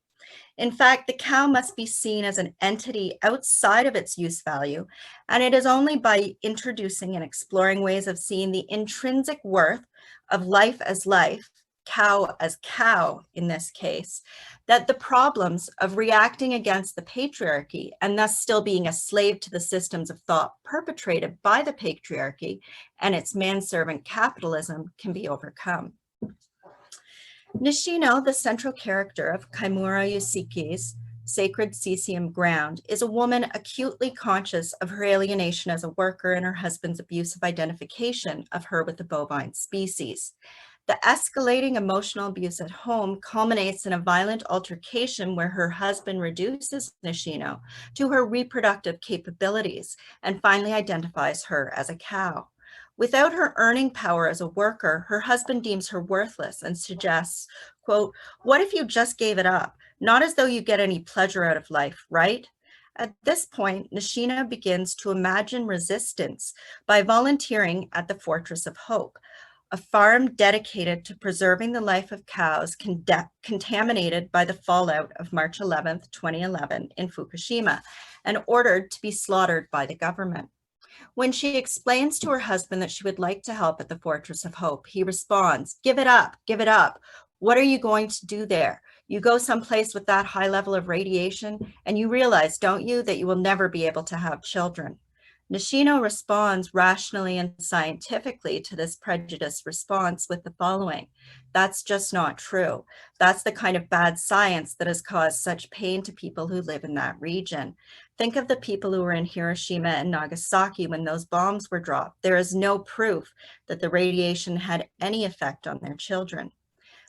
In fact, the cow must be seen as an entity outside of its use value, and it is only by introducing and exploring ways of seeing the intrinsic worth of life as life, cow as cow in this case, that the problems of reacting against the patriarchy and thus still being a slave to the systems of thought perpetrated by the patriarchy and its manservant capitalism can be overcome. Nishino, the central character of Kaimura Yusuke's Sacred Cesium Ground, is a woman acutely conscious of her alienation as a worker and her husband's abusive identification of her with the bovine species. The escalating emotional abuse at home culminates in a violent altercation where her husband reduces Nishino to her reproductive capabilities and finally identifies her as a cow. Without her earning power as a worker, her husband deems her worthless and suggests, quote, "What if you just gave it up? Not as though you get any pleasure out of life, right?" At this point, Nishino begins to imagine resistance by volunteering at the Fortress of Hope, a farm dedicated to preserving the life of cows contaminated by the fallout of March 11th, 2011 in Fukushima, and ordered to be slaughtered by the government. When she explains to her husband that she would like to help at the Fortress of Hope, he responds, "Give it up, give it up. What are you going to do there? You go someplace with that high level of radiation, and you realize, don't you, that you will never be able to have children." Nishino responds rationally and scientifically to this prejudiced response with the following: "That's just not true. That's the kind of bad science that has caused such pain to people who live in that region. Think of the people who were in Hiroshima and Nagasaki when those bombs were dropped. There is no proof that the radiation had any effect on their children."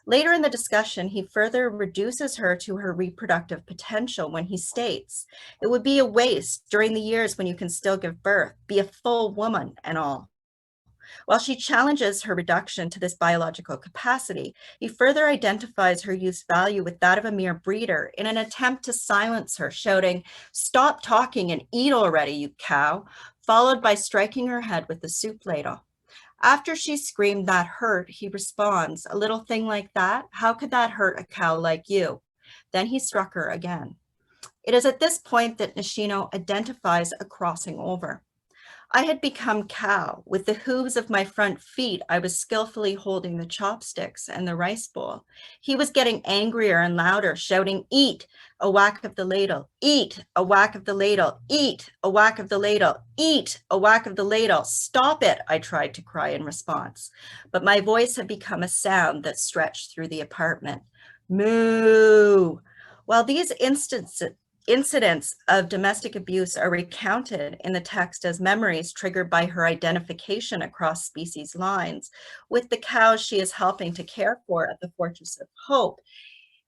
Later in the discussion, he further reduces her to her reproductive potential when he states, "It would be a waste during the years when you can still give birth, be a full woman and all." While she challenges her reduction to this biological capacity, he further identifies her use value with that of a mere breeder in an attempt to silence her, shouting, "Stop talking and eat already, you cow," followed by striking her head with the soup ladle. After she screamed, "That hurt," he responds, "A little thing like that? How could that hurt a cow like you?" Then he struck her again. It is at this point that Nishino identifies a crossing over. I had become cow. With the hooves of my front feet, I was skillfully holding the chopsticks and the rice bowl. He was getting angrier and louder, shouting, "Eat!" A whack of the ladle. "Eat!" A whack of the ladle. "Eat!" A whack of the ladle. "Eat!" A whack of the ladle. "Stop it!" I tried to cry in response. But my voice had become a sound that stretched through the apartment. Moo! While these incidents of domestic abuse are recounted in the text as memories triggered by her identification across species lines with the cows she is helping to care for at the Fortress of Hope,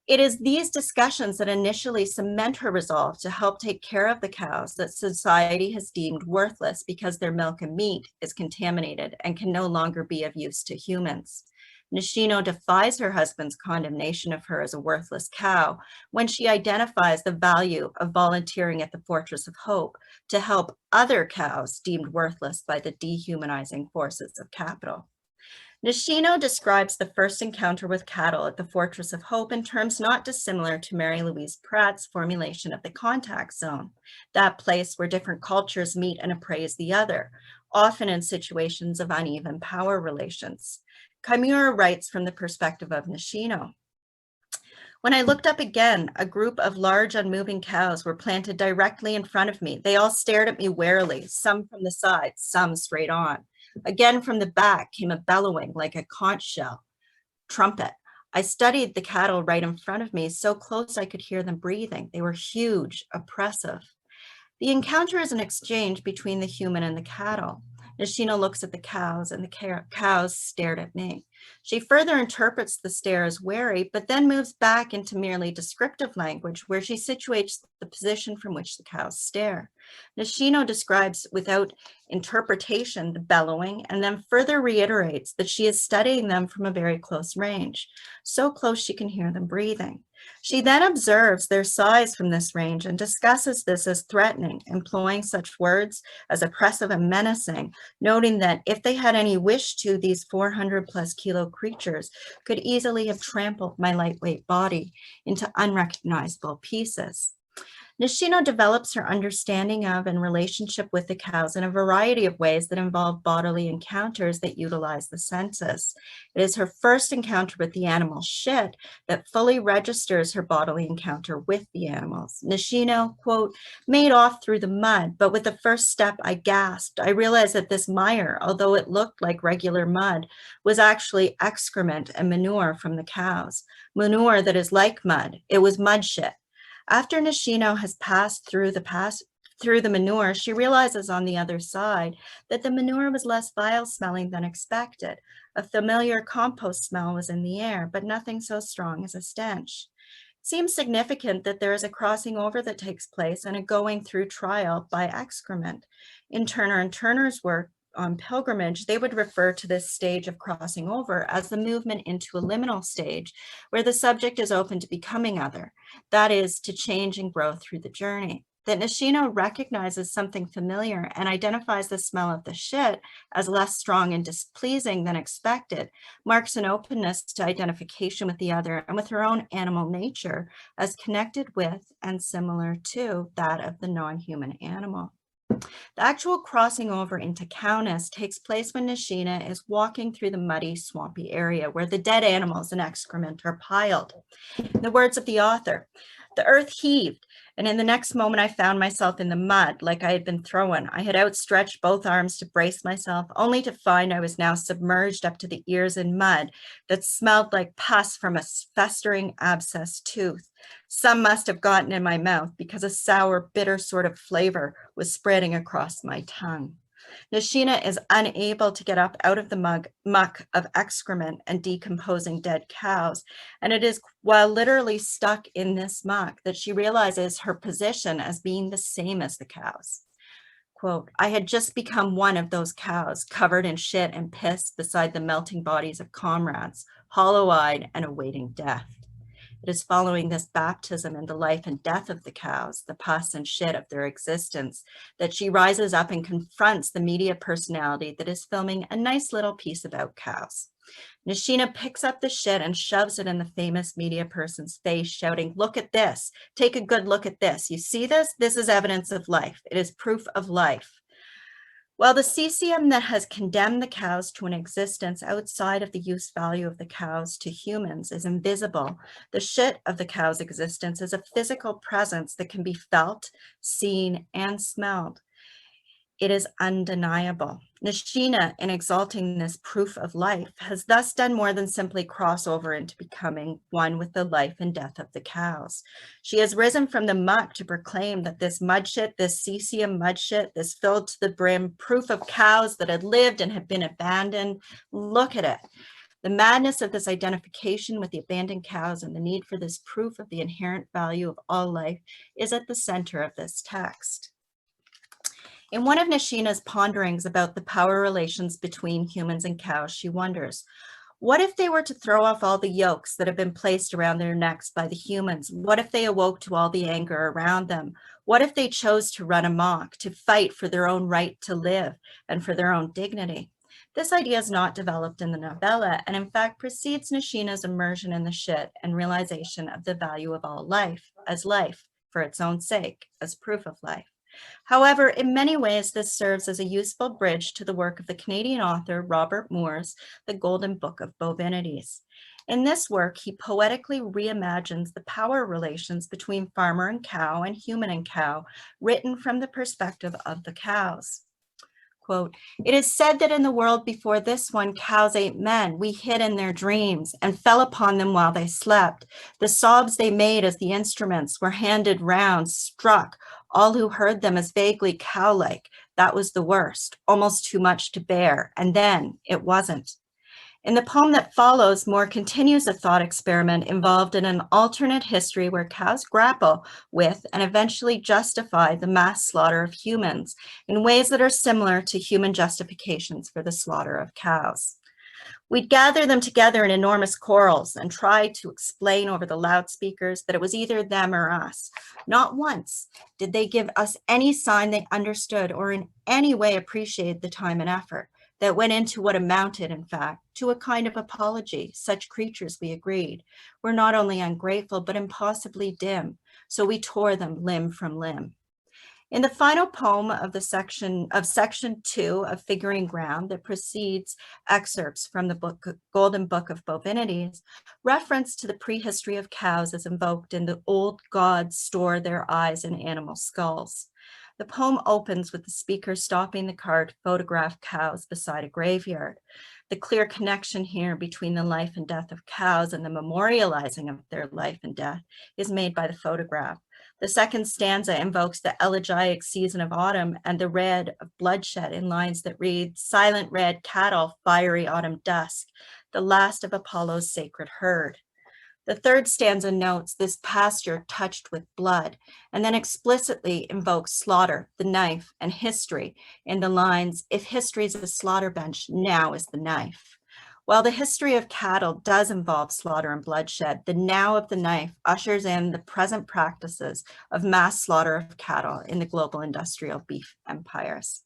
it is these discussions that initially cement her resolve to help take care of the cows that society has deemed worthless because their milk and meat is contaminated and can no longer be of use to humans. Nishino defies her husband's condemnation of her as a worthless cow when she identifies the value of volunteering at the Fortress of Hope to help other cows deemed worthless by the dehumanizing forces of capital. Nishino describes the first encounter with cattle at the Fortress of Hope in terms not dissimilar to Mary Louise Pratt's formulation of the contact zone, that place where different cultures meet and appraise the other, often in situations of uneven power relations. Kimura writes from the perspective of Nishino. When I looked up again, a group of large unmoving cows were planted directly in front of me. They all stared at me warily, some from the side, some straight on. Again from the back came a bellowing like a conch shell trumpet. I studied the cattle right in front of me, so close I could hear them breathing. They were huge, oppressive. The encounter is an exchange between the human and the cattle. Nishino looks at the cows and the cows stared at me. She further interprets the stare as wary, but then moves back into merely descriptive language where she situates the position from which the cows stare. Nishino describes without interpretation the bellowing and then further reiterates that she is studying them from a very close range, so close she can hear them breathing. She then observes their size from this range and discusses this as threatening, employing such words as oppressive and menacing, noting that if they had any wish to, these 400 plus kilo creatures could easily have trampled my lightweight body into unrecognizable pieces. Nishino develops her understanding of and relationship with the cows in a variety of ways that involve bodily encounters that utilize the senses. It is her first encounter with the animal shit that fully registers her bodily encounter with the animals. Nishino, quote, "made off through the mud, but with the first step I gasped. I realized that this mire, although it looked like regular mud, was actually excrement and manure from the cows. Manure that is like mud. It was mud shit. After Nishino has passed through the manure, she realizes on the other side that the manure was less vile smelling than expected. A familiar compost smell was in the air, but nothing so strong as a stench. It seems significant that there is a crossing over that takes place and a going through trial by excrement. In Turner and Turner's work on pilgrimage, they would refer to this stage of crossing over as the movement into a liminal stage, where the subject is open to becoming other, that is, to change and grow through the journey. That Nishino recognizes something familiar and identifies the smell of the shit as less strong and displeasing than expected marks an openness to identification with the other and with her own animal nature as connected with and similar to that of the non-human animal. The actual crossing over into cowness takes place when Nishino is walking through the muddy, swampy area where the dead animals and excrement are piled. In the words of the author, "The earth heaved, and in the next moment I found myself in the mud like I had been thrown. I had outstretched both arms to brace myself, only to find I was now submerged up to the ears in mud that smelled like pus from a festering abscess tooth. Some must have gotten in my mouth because a sour, bitter sort of flavor was spreading across my tongue." Nishino is unable to get up out of the muck of excrement and decomposing dead cows, and it is while literally stuck in this muck that she realizes her position as being the same as the cows. Quote, "I had just become one of those cows, covered in shit and piss beside the melting bodies of comrades, hollow-eyed and awaiting death." It is following this baptism in the life and death of the cows, the pus and shit of their existence, that she rises up and confronts the media personality that is filming a nice little piece about cows. Nashina picks up the shit and shoves it in the famous media person's face, shouting, "Look at this. Take a good look at this. You see this? This is evidence of life. It is proof of life." While the CCM that has condemned the cows to an existence outside of the use value of the cows to humans is invisible, the shit of the cow's existence is a physical presence that can be felt, seen, and smelled. It is undeniable. Nashina, in exalting this proof of life, has thus done more than simply cross over into becoming one with the life and death of the cows. She has risen from the muck to proclaim that this mud shit, this CCM mud shit, this filled to the brim proof of cows that had lived and had been abandoned, look at it. The madness of this identification with the abandoned cows and the need for this proof of the inherent value of all life is at the center of this text. In one of Nashina's ponderings about the power relations between humans and cows, she wonders, what if they were to throw off all the yokes that have been placed around their necks by the humans? What if they awoke to all the anger around them? What if they chose to run amok, to fight for their own right to live and for their own dignity? This idea is not developed in the novella and in fact precedes Nashina's immersion in the shit and realization of the value of all life as life for its own sake, as proof of life. However, in many ways, this serves as a useful bridge to the work of the Canadian author Robert Moore's The Golden Book of Bovinities. In this work, he poetically reimagines the power relations between farmer and cow and human and cow, written from the perspective of the cows. Quote, "It is said that in the world before this one, cows ate men. We hid in their dreams and fell upon them while they slept. The sobs they made as the instruments were handed round struck all who heard them as vaguely cow-like. That was the worst, almost too much to bear. And then it wasn't." In the poem that follows, Moore continues a thought experiment involved in an alternate history where cows grapple with and eventually justify the mass slaughter of humans in ways that are similar to human justifications for the slaughter of cows. We'd gather them together in enormous corrals and try to explain over the loudspeakers that it was either them or us. Not once did they give us any sign they understood or in any way appreciated the time and effort that went into what amounted, in fact, to a kind of apology. Such creatures, we agreed, were not only ungrateful, but impossibly dim, so we tore them limb from limb. In the final poem of section 2 of Figuring Ground that precedes excerpts from the Golden Book of Bovinities, reference to the prehistory of cows is invoked in the old gods store their eyes in animal skulls. The poem opens with the speaker stopping the car to photograph cows beside a graveyard. The clear connection here between the life and death of cows and the memorializing of their life and death is made by the photograph. The second stanza invokes the elegiac season of autumn and the red of bloodshed in lines that read, "Silent red cattle, fiery autumn dusk, the last of Apollo's sacred herd." The third stanza notes this pasture touched with blood, and then explicitly invokes slaughter, the knife, and history in the lines, "If history's a slaughter bench, now is the knife." While the history of cattle does involve slaughter and bloodshed, the now of the knife ushers in the present practices of mass slaughter of cattle in the global industrial beef empires.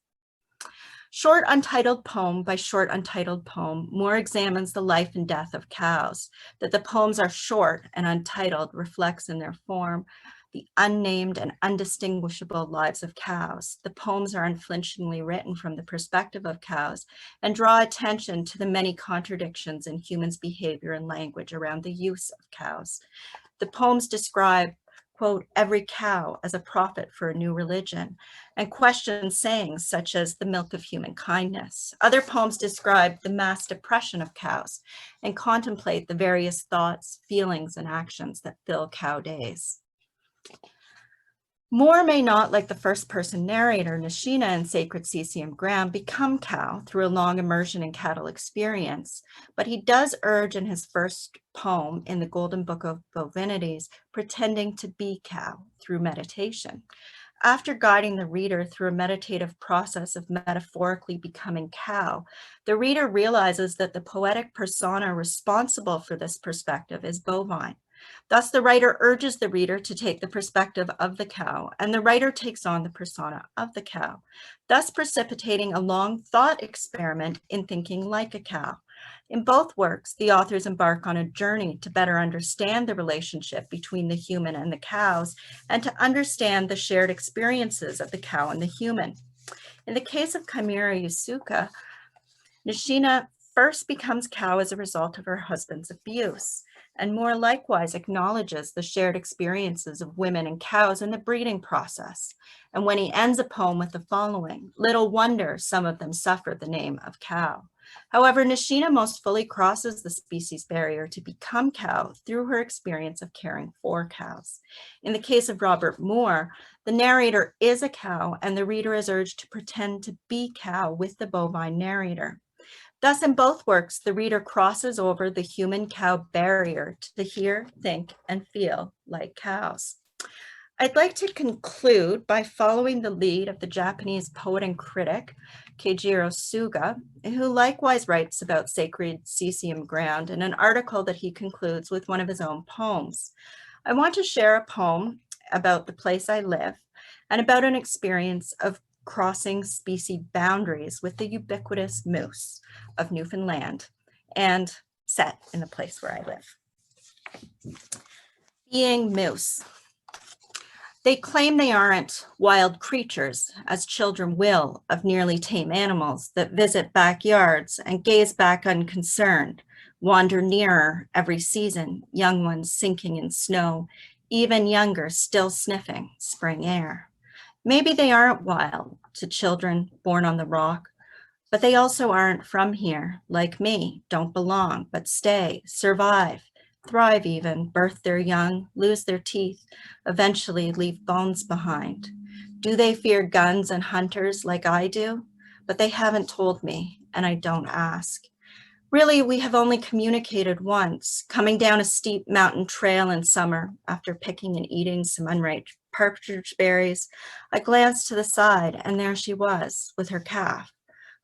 Short Untitled Poem by Short Untitled Poem, Moore examines the life and death of cows. That the poems are short and untitled reflects in their form the unnamed and undistinguishable lives of cows. The poems are unflinchingly written from the perspective of cows and draw attention to the many contradictions in humans' behavior and language around the use of cows. The poems describe, quote, every cow as a prophet for a new religion, and question sayings such as the milk of human kindness. Other poems describe the mass depression of cows and contemplate the various thoughts, feelings, and actions that fill cow days. Moore may not, like the first person narrator, Nashina in Sacred CCM Ground, become cow through a long immersion in cattle experience, but he does urge in his first poem in the Golden Book of Bovinities, pretending to be cow through meditation. After guiding the reader through a meditative process of metaphorically becoming cow, the reader realizes that the poetic persona responsible for this perspective is bovine. Thus, the writer urges the reader to take the perspective of the cow, and the writer takes on the persona of the cow, thus precipitating a long thought experiment in thinking like a cow. In both works, the authors embark on a journey to better understand the relationship between the human and the cows, and to understand the shared experiences of the cow and the human. In the case of Chimera Yusuka, Nishina first becomes cow as a result of her husband's abuse, and more likewise acknowledges the shared experiences of women and cows in the breeding process. And when he ends a poem with the following, little wonder some of them suffer the name of cow. However, Nishina most fully crosses the species barrier to become cow through her experience of caring for cows. In the case of Robert Moore, the narrator is a cow, and the reader is urged to pretend to be cow with the bovine narrator. Thus, in both works, the reader crosses over the human-cow barrier to hear, think, and feel like cows. I'd like to conclude by following the lead of the Japanese poet and critic, Keijiro Suga, who likewise writes about sacred cesium ground in an article that he concludes with one of his own poems. I want to share a poem about the place I live and about an experience of crossing species boundaries with the ubiquitous moose of Newfoundland and set in the place where I live. Being moose. They claim they aren't wild creatures, as children will of nearly tame animals that visit backyards and gaze back unconcerned, wander nearer every season, young ones sinking in snow, even younger still sniffing spring air. Maybe they aren't wild to children born on the rock, but they also aren't from here, like me, don't belong, but stay, survive, thrive even, birth their young, lose their teeth, eventually leave bones behind. Do they fear guns and hunters like I do? But they haven't told me, and I don't ask. Really, we have only communicated once, coming down a steep mountain trail in summer after picking and eating some unripe partridge berries. I glanced to the side, and there she was with her calf.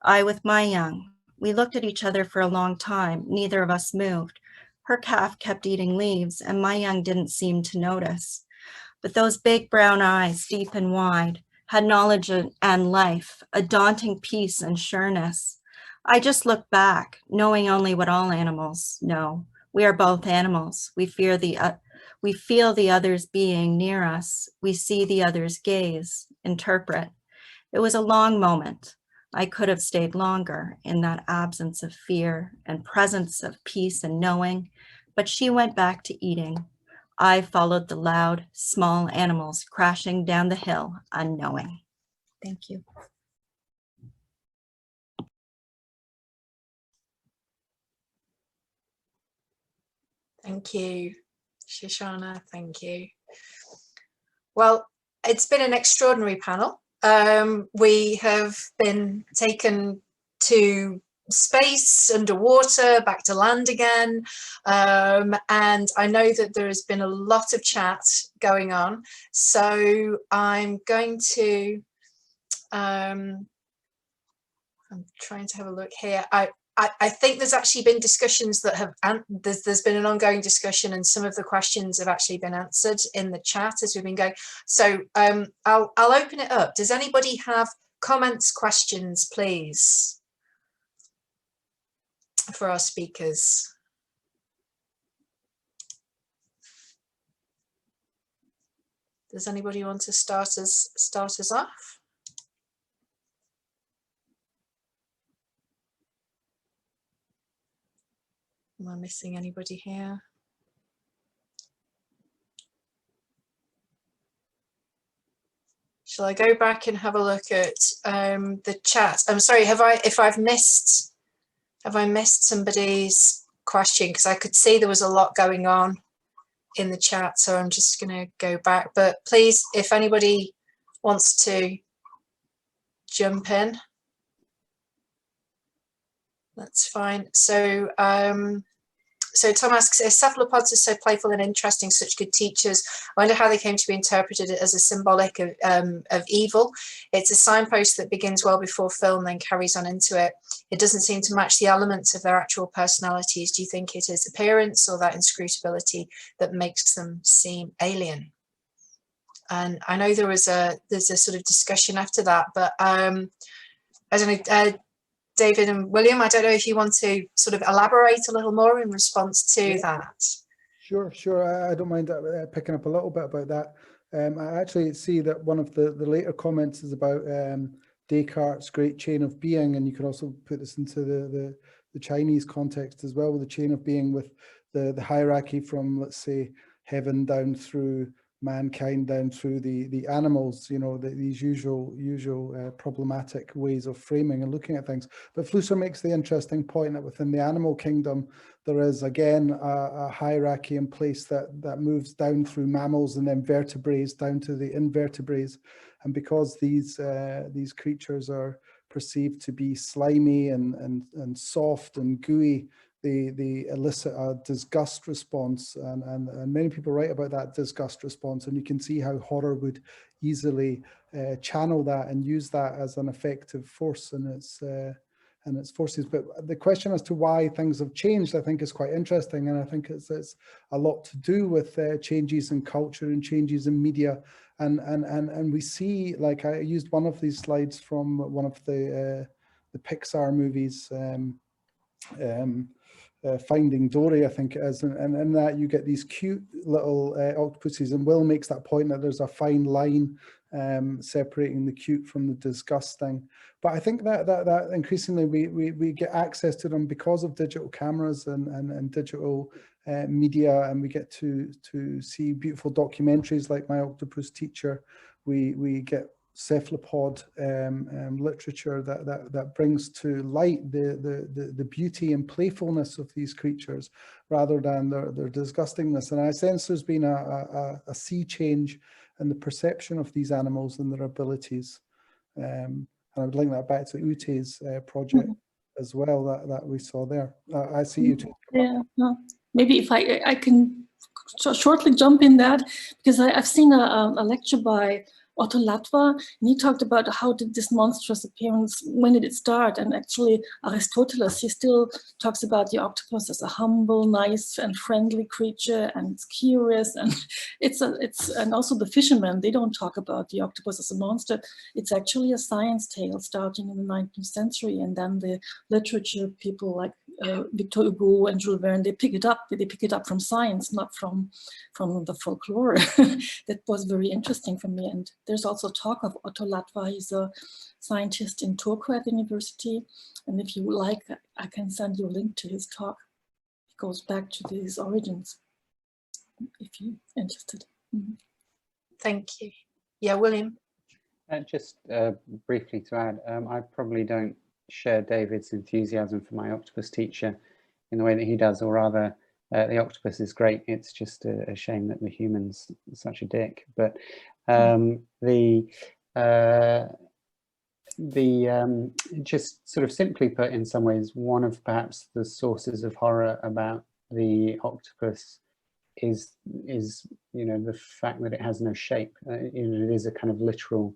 I with my young. We looked at each other for a long time. Neither of us moved. Her calf kept eating leaves, and my young didn't seem to notice. But those big brown eyes, deep and wide, had knowledge and life, a daunting peace and sureness. I just looked back, knowing only what all animals know. We are both animals. We feel the other's being near us. We see the other's gaze, interpret. It was a long moment. I could have stayed longer in that absence of fear and presence of peace and knowing, but she went back to eating. I followed the loud, small animals crashing down the hill, unknowing. Thank you. Thank you, Shashana, thank you. Well, it's been an extraordinary panel. We have been taken to space, underwater, back to land again. And I know that there has been a lot of chat going on. So I'm going to, I'm trying to have a look here. I think there's actually been discussions that have, there's been an ongoing discussion, and some of the questions have actually been answered in the chat as we've been going. So I'll open it up. Does anybody have comments, questions, please, for our speakers? Does anybody want to start us off? Am I missing anybody here? Shall I go back and have a look at the chat? I'm sorry, if I missed somebody's question, because I could see there was a lot going on in the chat, so I'm just going to go back. But please, if anybody wants to jump in, that's fine. So So Tom asks, if cephalopods are so playful and interesting, such good teachers, I wonder how they came to be interpreted as a symbolic of evil. It's a signpost that begins well before film, then carries on into it. It doesn't seem to match the elements of their actual personalities. Do you think it is appearance or that inscrutability that makes them seem alien? And I know there's a sort of discussion after that, but I don't know, David and William, I don't know if you want to sort of elaborate a little more in response to that. Sure. I don't mind picking up a little bit about that. I actually see that one of the later comments is about Descartes' great chain of being, and you can also put this into the Chinese context as well, with the chain of being, with the hierarchy from, let's say, heaven down through mankind, down through the animals, you know, these usual problematic ways of framing and looking at things. But Flusser makes the interesting point that within the animal kingdom, there is again a hierarchy in place that moves down through mammals and then vertebrates down to the invertebrates. And because these creatures are perceived to be slimy and soft and gooey, they elicit a disgust response, and many people write about that disgust response, and you can see how horror would easily channel that and use that as an effective force in its forces. But the question as to why things have changed, I think, is quite interesting, and I think it's a lot to do with changes in culture and changes in media, and we see, like, I used one of these slides from one of the Pixar movies, Finding Dory, I think it is, and in that you get these cute little octopuses, and Will makes that point that there's a fine line separating the cute from the disgusting. But I think that increasingly we get access to them because of digital cameras and digital media, and we get to see beautiful documentaries like My Octopus Teacher. We get cephalopod literature that brings to light the beauty and playfulness of these creatures rather than their disgustingness. And I sense there's been a sea change in the perception of these animals and their abilities. And I would link that back to Ute's project as well that we saw there. I see you too. Yeah, no. Maybe if I can shortly jump in that, because I've seen a lecture by Otto Latva, and he talked about how did this monstrous appearance, when did it start? And actually Aristoteles, he still talks about the octopus as a humble, nice and friendly creature, and it's curious, and and also the fishermen, they don't talk about the octopus as a monster. It's actually a science tale starting in the 19th century, and then the literature people like Victor Hugo and Jules Verne, they pick it up from science, not from the folklore. That was very interesting for me. And there's also talk of Otto Latva. He's a scientist in Turku at the university. And if you like, I can send you a link to his talk. It goes back to his origins, if you're interested. Mm-hmm. Thank you. Yeah, William. Just briefly to add, I probably don't share David's enthusiasm for My Octopus Teacher in the way that he does, or rather, the octopus is great. It's just a shame that the human's such a dick. But just sort of simply put, in some ways, one of perhaps the sources of horror about the octopus is the fact that it has no shape. It is a kind of literal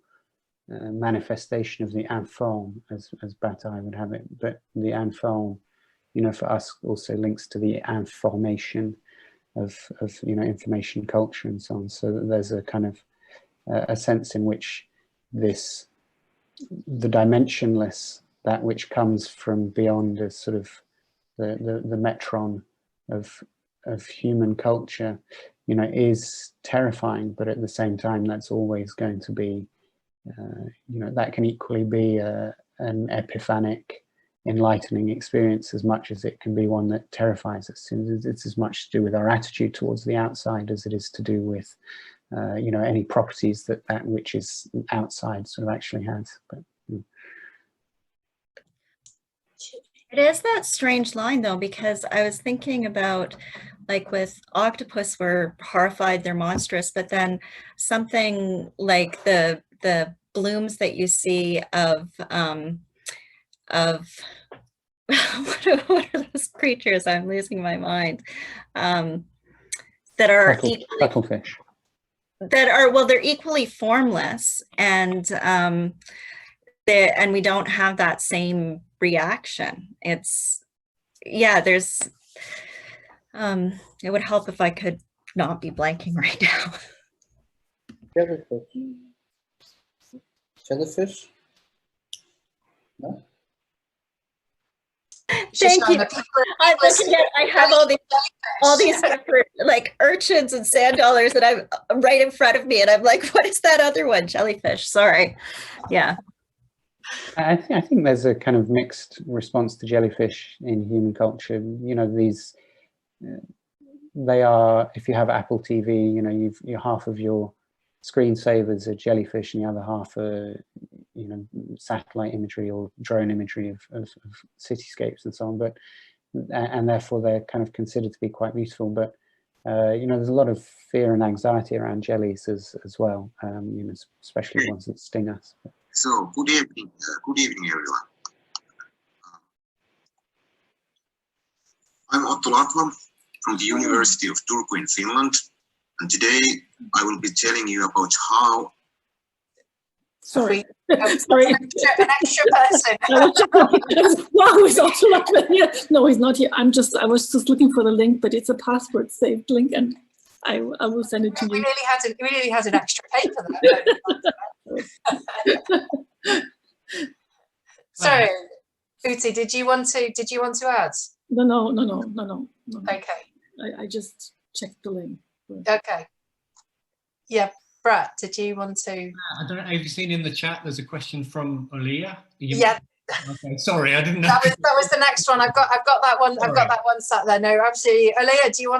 manifestation of the informe, as Bataille would have it. But the informe, for us also links to the information of information culture and so on. So that there's a kind of a sense in which the dimensionless, that which comes from beyond, as sort of the metron of human culture, is terrifying. But at the same time, that's always going to be, that can equally be an epiphanic, enlightening experience as much as it can be one that terrifies us. It's as much to do with our attitude towards the outside as it is to do with any properties that which is outside sort of actually has. But it is that strange line though, because I was thinking about, like, with octopus, we're horrified, they're monstrous, but then something like the blooms that you see of what are those creatures? I'm losing my mind. That are cuttlefish. That are, well, they're equally formless, and we don't have that same reaction. It's, yeah, there's, it would help if I could not be blanking right now. Jellyfish. Jellyfish? No? Thank you. I'm looking at, I have all these different, like, urchins and sand dollars that I'm right in front of me, and I'm like, what is that other one? Jellyfish, sorry. Yeah. I think there's a kind of mixed response to jellyfish in human culture. You know, these, they are, if you have Apple TV, you know, you're half of your screensavers are jellyfish and the other half are, you know, satellite imagery or drone imagery of cityscapes and so on. But and therefore they're kind of considered to be quite useful. But you know, there's a lot of fear and anxiety around jellies as well. You know, especially ones that sting us. So good evening, everyone. I'm Otto Latva from the University of Turku in Finland, and today I will be telling you about how. Sorry. Sorry. An extra person. Wow, he's also not here. No, he's not here. I was just looking for the link, but it's a password saved link, and I will send it to you. We really had an extra paper there. So, Uti, did you want to add? No. Okay. I just checked the link. Okay. Yeah, Brett, did you want to? I don't know. Have you seen in the chat? There's a question from Olia. Yeah. Okay. Sorry, I didn't know. That was the next one. I've got that one. Sorry. I've got that one sat there. No, absolutely. Olia, do you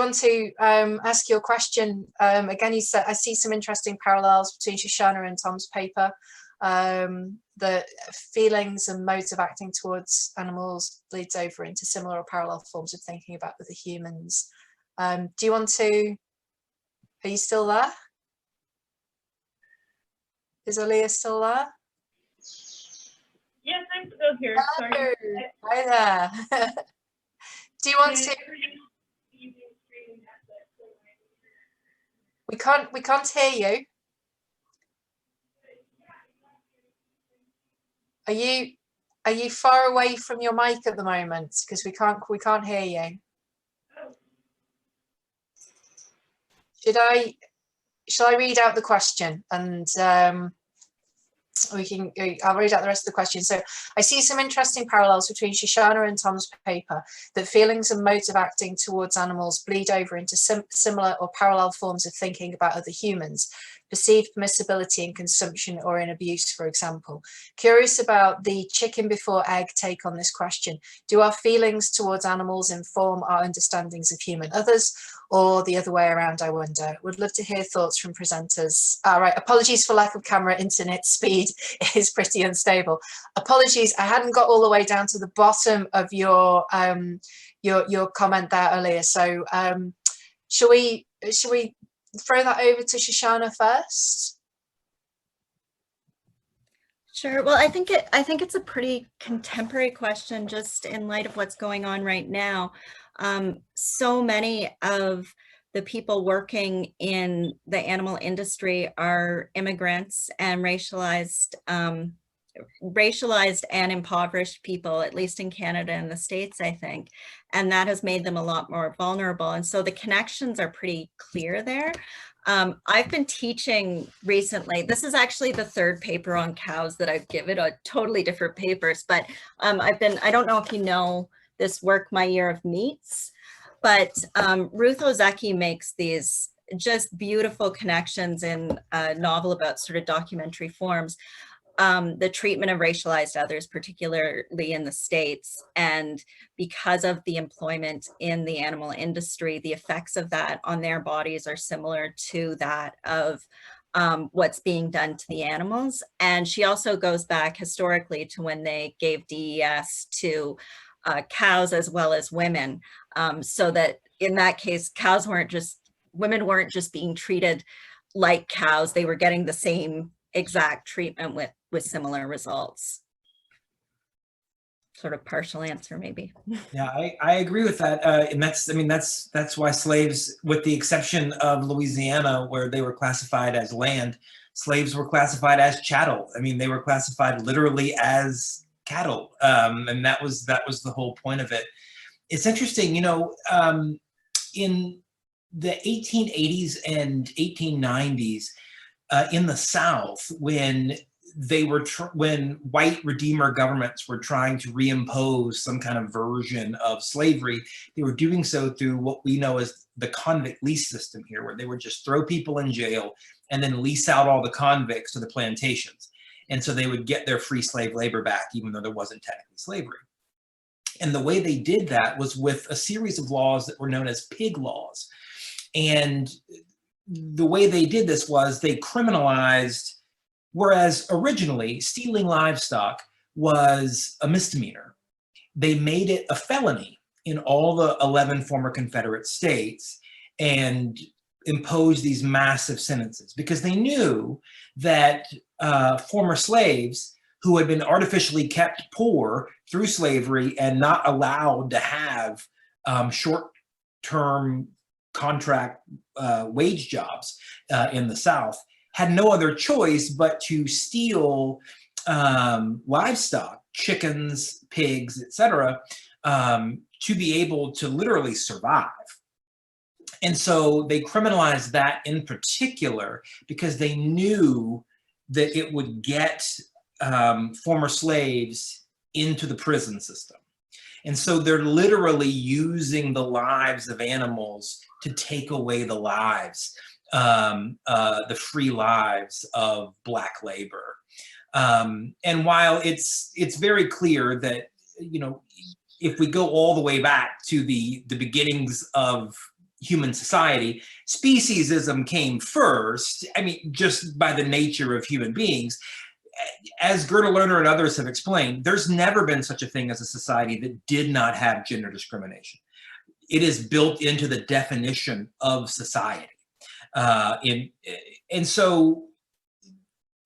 want to ask your question again? You said I see some interesting parallels between Shashana and Tom's paper. The feelings and modes of acting towards animals bleeds over into similar or parallel forms of thinking about with the humans. Do you want to? Are you still there? Is Olia still there? Yes, I'm still here. Hello. Sorry. Hi there. Do you want to? We can't hear you. Are you far away from your mic at the moment? Because we can't hear you. Shall I read out the question, and I'll read out the rest of the question. So I see some interesting parallels between Shashana and Tom's paper, that feelings and modes of acting towards animals bleed over into similar or parallel forms of thinking about other humans, perceived permissibility in consumption or in abuse, for example. Curious about the chicken before egg take on this question. Do our feelings towards animals inform our understandings of human others, or the other way around, I wonder? Would love to hear thoughts from presenters. All right, apologies for lack of camera, internet speed is pretty unstable. Apologies, I hadn't got all the way down to the bottom of your comment there earlier. So shall we throw that over to Shashana first? Sure. Well, I think it's a pretty contemporary question, just in light of what's going on right now. So many of the people working in the animal industry are immigrants and racialized and impoverished people, at least in Canada and the States, I think. And that has made them a lot more vulnerable. And so the connections are pretty clear there. I've been teaching recently. This is actually the third paper on cows that I've given, totally different papers, but I don't know if you know this work, My Year of Meats, but Ruth Ozeki makes these just beautiful connections in a novel about sort of documentary forms. The treatment of racialized others, particularly in the States, and because of the employment in the animal industry, the effects of that on their bodies are similar to that of what's being done to the animals. And she also goes back historically to when they gave DES to cows as well as women, so that in that case, women weren't just being treated like cows, they were getting the same exact treatment with similar results. sort of partial answer, maybe. Yeah, I agree with that. And that's why slaves, with the exception of Louisiana, where they were classified as land, slaves were classified as chattel. I mean, they were classified literally as cattle. And that was the whole point of it. It's interesting, you know, in the 1880s and 1890s, in the South, when white redeemer governments were trying to reimpose some kind of version of slavery, they were doing so through what we know as the convict lease system here, where they would just throw people in jail and then lease out all the convicts to the plantations. And so they would get their free slave labor back, even though there wasn't technically slavery. And the way they did that was with a series of laws that were known as pig laws. And the way they did this was they criminalized, whereas originally stealing livestock was a misdemeanor, they made it a felony in all the 11 former Confederate states and imposed these massive sentences, because they knew that former slaves who had been artificially kept poor through slavery and not allowed to have short-term contract wage jobs in the South had no other choice but to steal livestock, chickens, pigs, etc., to be able to literally survive. And so they criminalized that in particular because they knew that it would get former slaves into the prison system. And so they're literally using the lives of animals to take away the lives, the free lives of Black labor. And while it's very clear that, you know, if we go all the way back to the beginnings of human society, speciesism came first. I mean, just by the nature of human beings. As Gerda Lerner and others have explained, there's never been such a thing as a society that did not have gender discrimination. It is built into the definition of society. And so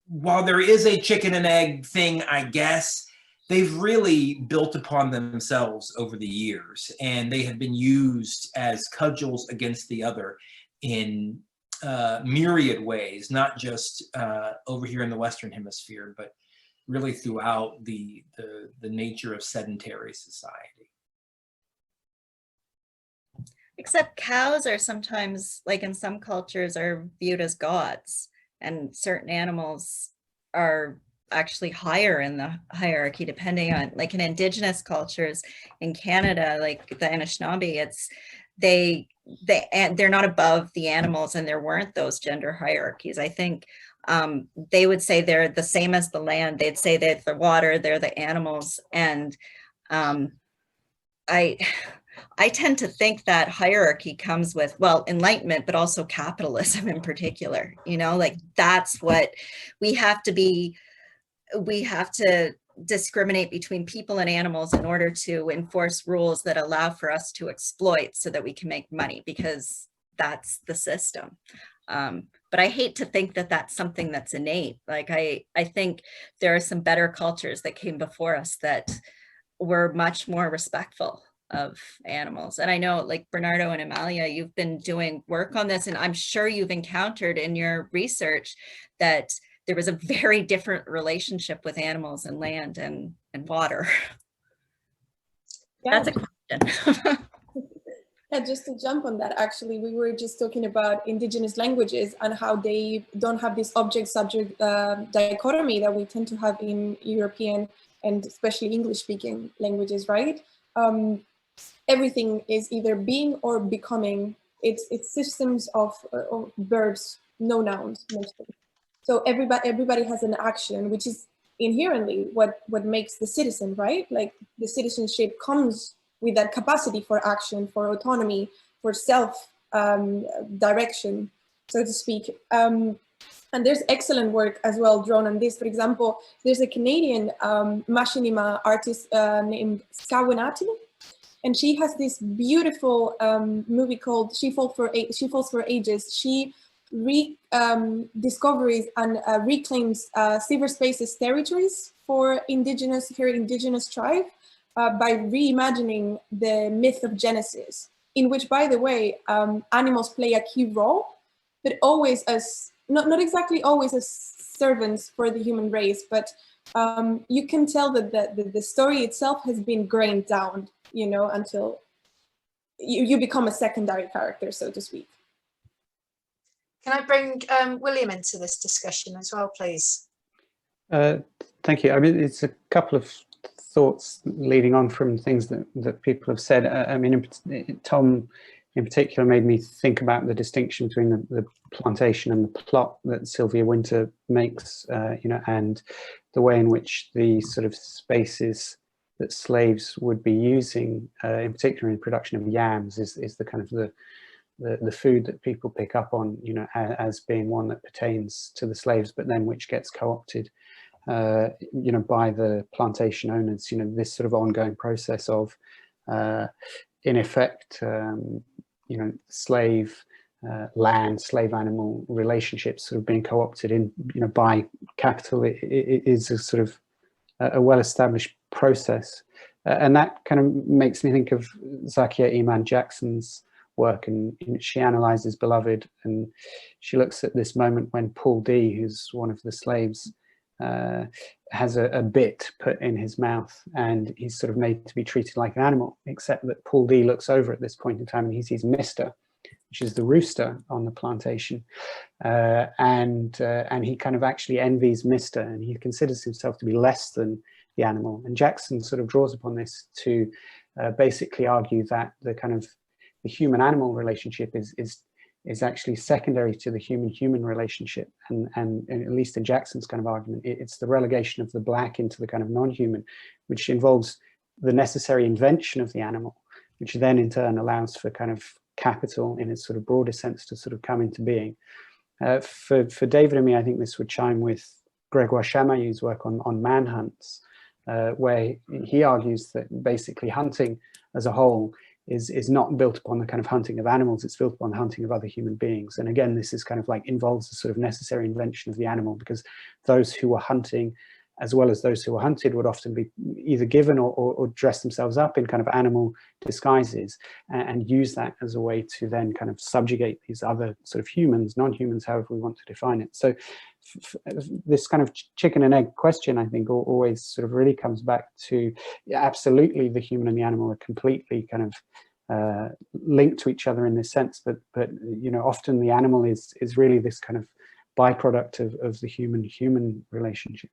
while there is a chicken and egg thing, I guess, they've really built upon themselves over the years, and they have been used as cudgels against the other in myriad ways, not just over here in the Western Hemisphere, but really throughout the nature of sedentary society. Except cows are sometimes, like in some cultures, are viewed as gods, and certain animals are actually higher in the hierarchy, depending on, like in indigenous cultures in Canada, like the Anishinaabe, they're not above the animals, and there weren't those gender hierarchies. I think they would say they're the same as the land. They'd say that the water, they're the animals. And I tend to think that hierarchy comes with, well, enlightenment, but also capitalism in particular, you know, like that's what we have to discriminate between people and animals in order to enforce rules that allow for us to exploit so that we can make money, because that's the system. But I hate to think that that's something that's innate. Like I think there are some better cultures that came before us that were much more respectful of animals. And I know, like Bernardo and Amalia, you've been doing work on this, and I'm sure you've encountered in your research that there was a very different relationship with animals and land and water. Yeah. That's a question. Yeah, just to jump on that, actually, we were just talking about indigenous languages and how they don't have this object-subject dichotomy that we tend to have in European and especially English-speaking languages, right? Everything is either being or becoming. It's systems of verbs, no nouns, mostly. So everybody has an action, which is inherently what makes the citizen, right? Like the citizenship comes with that capacity for action, for autonomy, for self-direction, so to speak. And there's excellent work as well drawn on this. For example, there's a Canadian machinima artist named Skawinati, and she has this beautiful movie called She Falls for Ages. She discoveries and reclaims cyberspaces territories for her indigenous tribe, by reimagining the myth of Genesis, in which, by the way, animals play a key role, but always as, not exactly always as servants for the human race, but you can tell that the story itself has been grained down, you know, until you become a secondary character, so to speak. Can I bring William into this discussion as well, please? Thank you. I mean, it's a couple of thoughts leading on from things that people have said. I mean, Tom in particular made me think about the distinction between the plantation and the plot that Sylvia Wynter makes, you know, and the way in which the sort of spaces that slaves would be using, in particular in production of yams, is the kind of the food that people pick up on, you know, as being one that pertains to the slaves, but then which gets co-opted, you know, by the plantation owners. You know, this sort of ongoing process of, in effect, you know, slave land, slave animal relationships sort of being co-opted in, you know, by capital. It is a sort of a well-established process, and that kind of makes me think of Zakia Iman Jackson's work, and she analyzes Beloved, and she looks at this moment when Paul D, who's one of the slaves, has a bit put in his mouth, and he's sort of made to be treated like an animal, except that Paul D looks over at this point in time and he sees Mister, which is the rooster on the plantation, and he kind of actually envies Mister, and he considers himself to be less than the animal. And Jackson sort of draws upon this to basically argue that the kind of the human-animal relationship is actually secondary to the human-human relationship, and at least in Jackson's kind of argument, it's the relegation of the black into the kind of non-human, which involves the necessary invention of the animal, which then in turn allows for kind of capital in its sort of broader sense to sort of come into being. For David and me, I think this would chime with Grégoire Chamayou's work on manhunts, where he argues that basically hunting as a whole is not built upon the kind of hunting of animals, it's built upon the hunting of other human beings. And again, this is kind of like involves the sort of necessary invention of the animal, because those who were hunting as well as those who were hunted would often be either given or dress themselves up in kind of animal disguises, and use that as a way to then kind of subjugate these other sort of humans, non-humans, however we want to define it. So this kind of chicken and egg question, I think, always sort of really comes back to, absolutely, the human and the animal are completely kind of linked to each other in this sense, but you know, often the animal is really this kind of byproduct of the human relationship.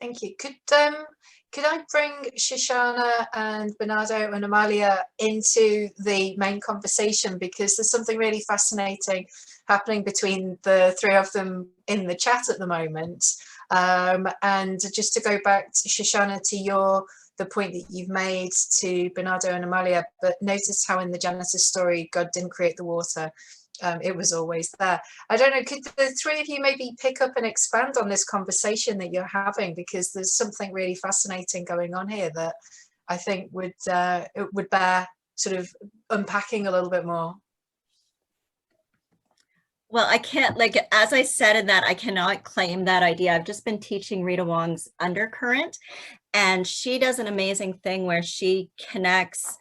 Thank you. Could I bring Shashana and Bernardo and Amalia into the main conversation, because there's something really fascinating happening between the three of them in the chat at the moment. And just to go back to Shashana, to the point that you've made to Bernardo and Amalia, but notice how in the Genesis story, God didn't create the water. It was always there. I don't know, could the three of you maybe pick up and expand on this conversation that you're having, because there's something really fascinating going on here that I think would bear sort of unpacking a little bit more. Well, I can't, like, as I said in that, I cannot claim that idea. I've just been teaching Rita Wong's Undercurrent, and she does an amazing thing where she connects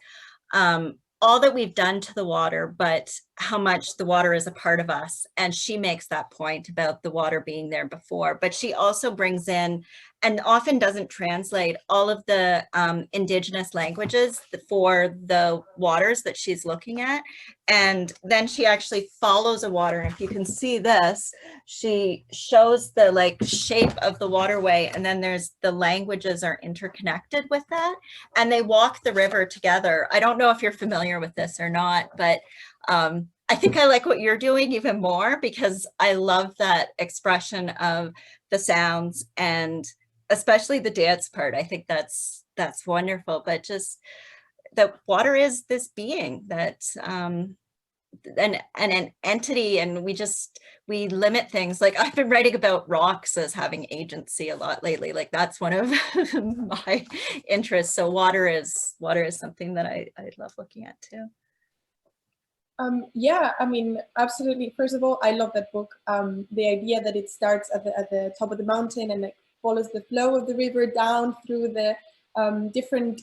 all that we've done to the water, but how much the water is a part of us. And she makes that point about the water being there before, but she also brings in, and often doesn't translate, all of the indigenous languages for the waters that she's looking at. And then she actually follows a water. And if you can see this, she shows the like shape of the waterway, and then there's the languages are interconnected with that, and they walk the river together. I don't know if you're familiar with this or not, but I think I like what you're doing even more, because I love that expression of the sounds, and especially the dance part. I think that's wonderful. But just that water is this being that an entity, and we limit things. Like, I've been writing about rocks as having agency a lot lately. Like, that's one of my interests. So water is something that I love looking at too. Yeah, I mean, absolutely. First of all, I love that book. The idea that it starts at the top of the mountain and it follows the flow of the river down through the different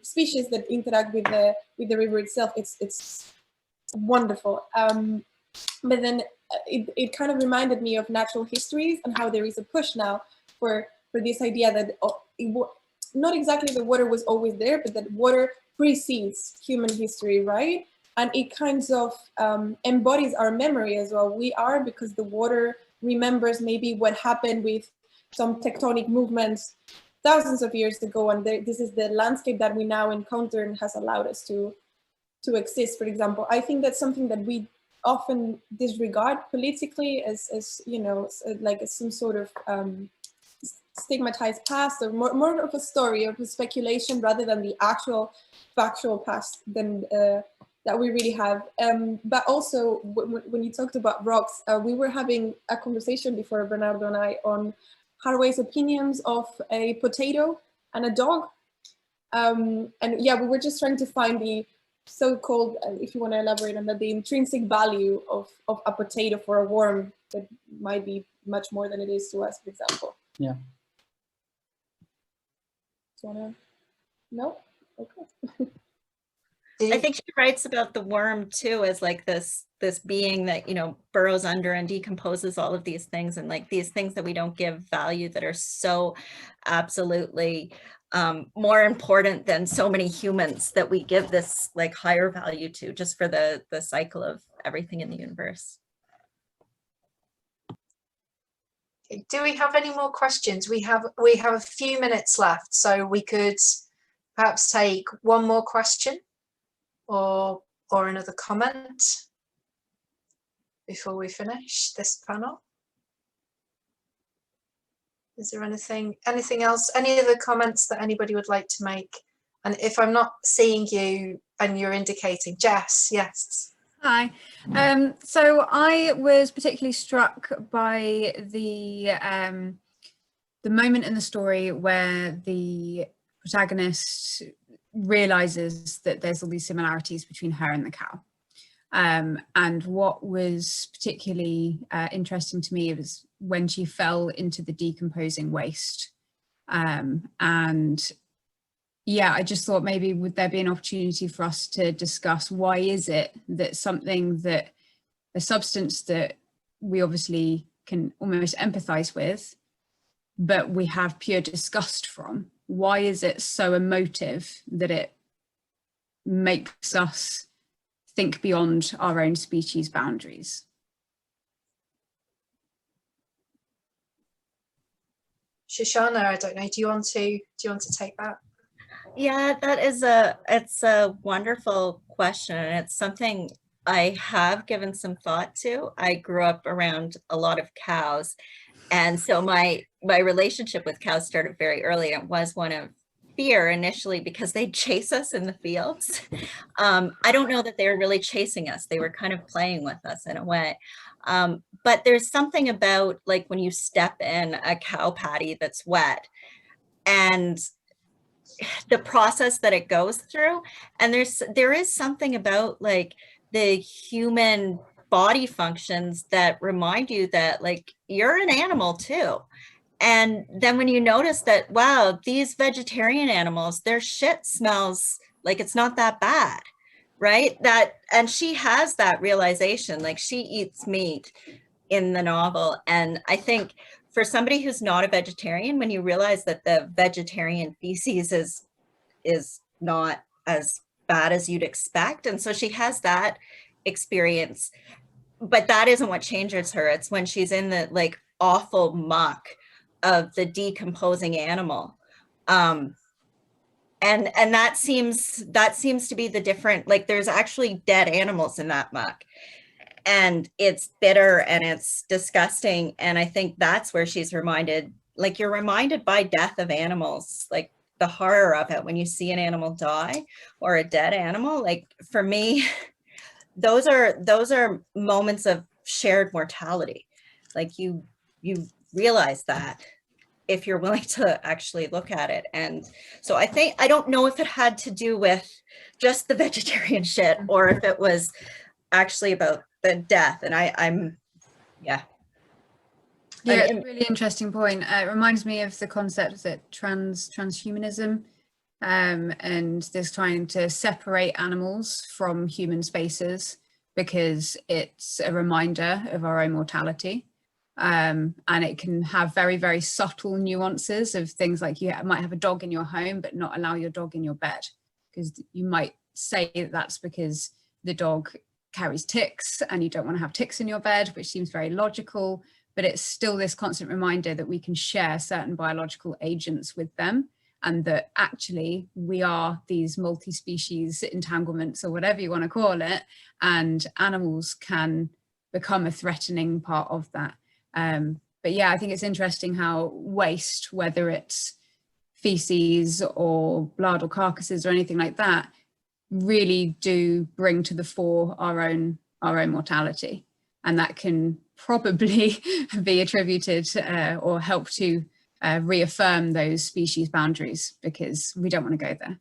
species that interact with the river itself. It's wonderful. But then it kind of reminded me of natural histories and how there is a push now for this idea that not exactly the water was always there, but that water precedes human history, right? And it kind of embodies our memory as well. We are, because the water remembers maybe what happened with some tectonic movements thousands of years ago, and this is the landscape that we now encounter and has allowed us to exist, for example. I think that's something that we often disregard politically as you know, like as some sort of stigmatized past, or more of a story of a speculation rather than the actual factual past than that we really have. But also when you talked about rocks, we were having a conversation before, Bernardo and I, on Haraway's opinions of a potato and a dog. And yeah, we were just trying to find the so-called, if you want to elaborate on that, the intrinsic value of a potato for a worm that might be much more than it is to us, for example. Yeah. Do you wanna? No? Okay. I think she writes about the worm too as like this being that, you know, burrows under and decomposes all of these things, and like these things that we don't give value that are so absolutely more important than so many humans that we give this like higher value to, just for the cycle of everything in the universe. Okay. Do we have any more questions? We have a few minutes left, so we could perhaps take one more question or another comment before we finish this panel. Is there anything else, any other comments that anybody would like to make? And if I'm not seeing you and you're indicating, Jess, yes. Hi. So I was particularly struck by the moment in the story where the protagonist realizes that there's all these similarities between her and the cow. And what was particularly interesting to me was when she fell into the decomposing waste. And yeah, I just thought maybe would there be an opportunity for us to discuss why is it that something that, a substance that we obviously can almost empathize with, but we have pure disgust from, why is it so emotive that it makes us think beyond our own species boundaries? Shashana, I don't know, do you want to take that? Yeah, it's a wonderful question, and it's something I have given some thought to. I grew up around a lot of cows, and so my relationship with cows started very early, and it was one of fear initially because they'd chase us in the fields. I don't know that they were really chasing us. They were kind of playing with us in a way. But there's something about like when you step in a cow patty that's wet and the process that it goes through, and there is something about like the human body functions that remind you that like you're an animal too. And then when you notice that, wow, these vegetarian animals, their shit smells like it's not that bad, right? And she has that realization, like she eats meat in the novel. And I think for somebody who's not a vegetarian, when you realize that the vegetarian feces is not as bad as you'd expect. And so she has that experience, but that isn't what changes her. It's when she's in the like awful muck of the decomposing animal. And that seems to be the different, like there's actually dead animals in that muck, and it's bitter and it's disgusting. And I think that's where she's reminded, like you're reminded by death of animals, like the horror of it when you see an animal die or a dead animal. Like for me, those are moments of shared mortality. Like you realize that if you're willing to actually look at it. And so I don't know if it had to do with just the vegetarian shit or if it was actually about the death. And yeah, it's a really interesting point. It reminds me of the concept that transhumanism and there's trying to separate animals from human spaces because it's a reminder of our own mortality. And it can have very, very subtle nuances of things like you might have a dog in your home, but not allow your dog in your bed, because you might say that that's because the dog carries ticks and you don't want to have ticks in your bed, which seems very logical, but it's still this constant reminder that we can share certain biological agents with them, and that actually we are these multi-species entanglements, or whatever you want to call it, and animals can become a threatening part of that. But yeah, I think it's interesting how waste, whether it's feces or blood or carcasses or anything like that, really do bring to the fore our own mortality, and that can probably be attributed or help to reaffirm those species boundaries, because we don't want to go there.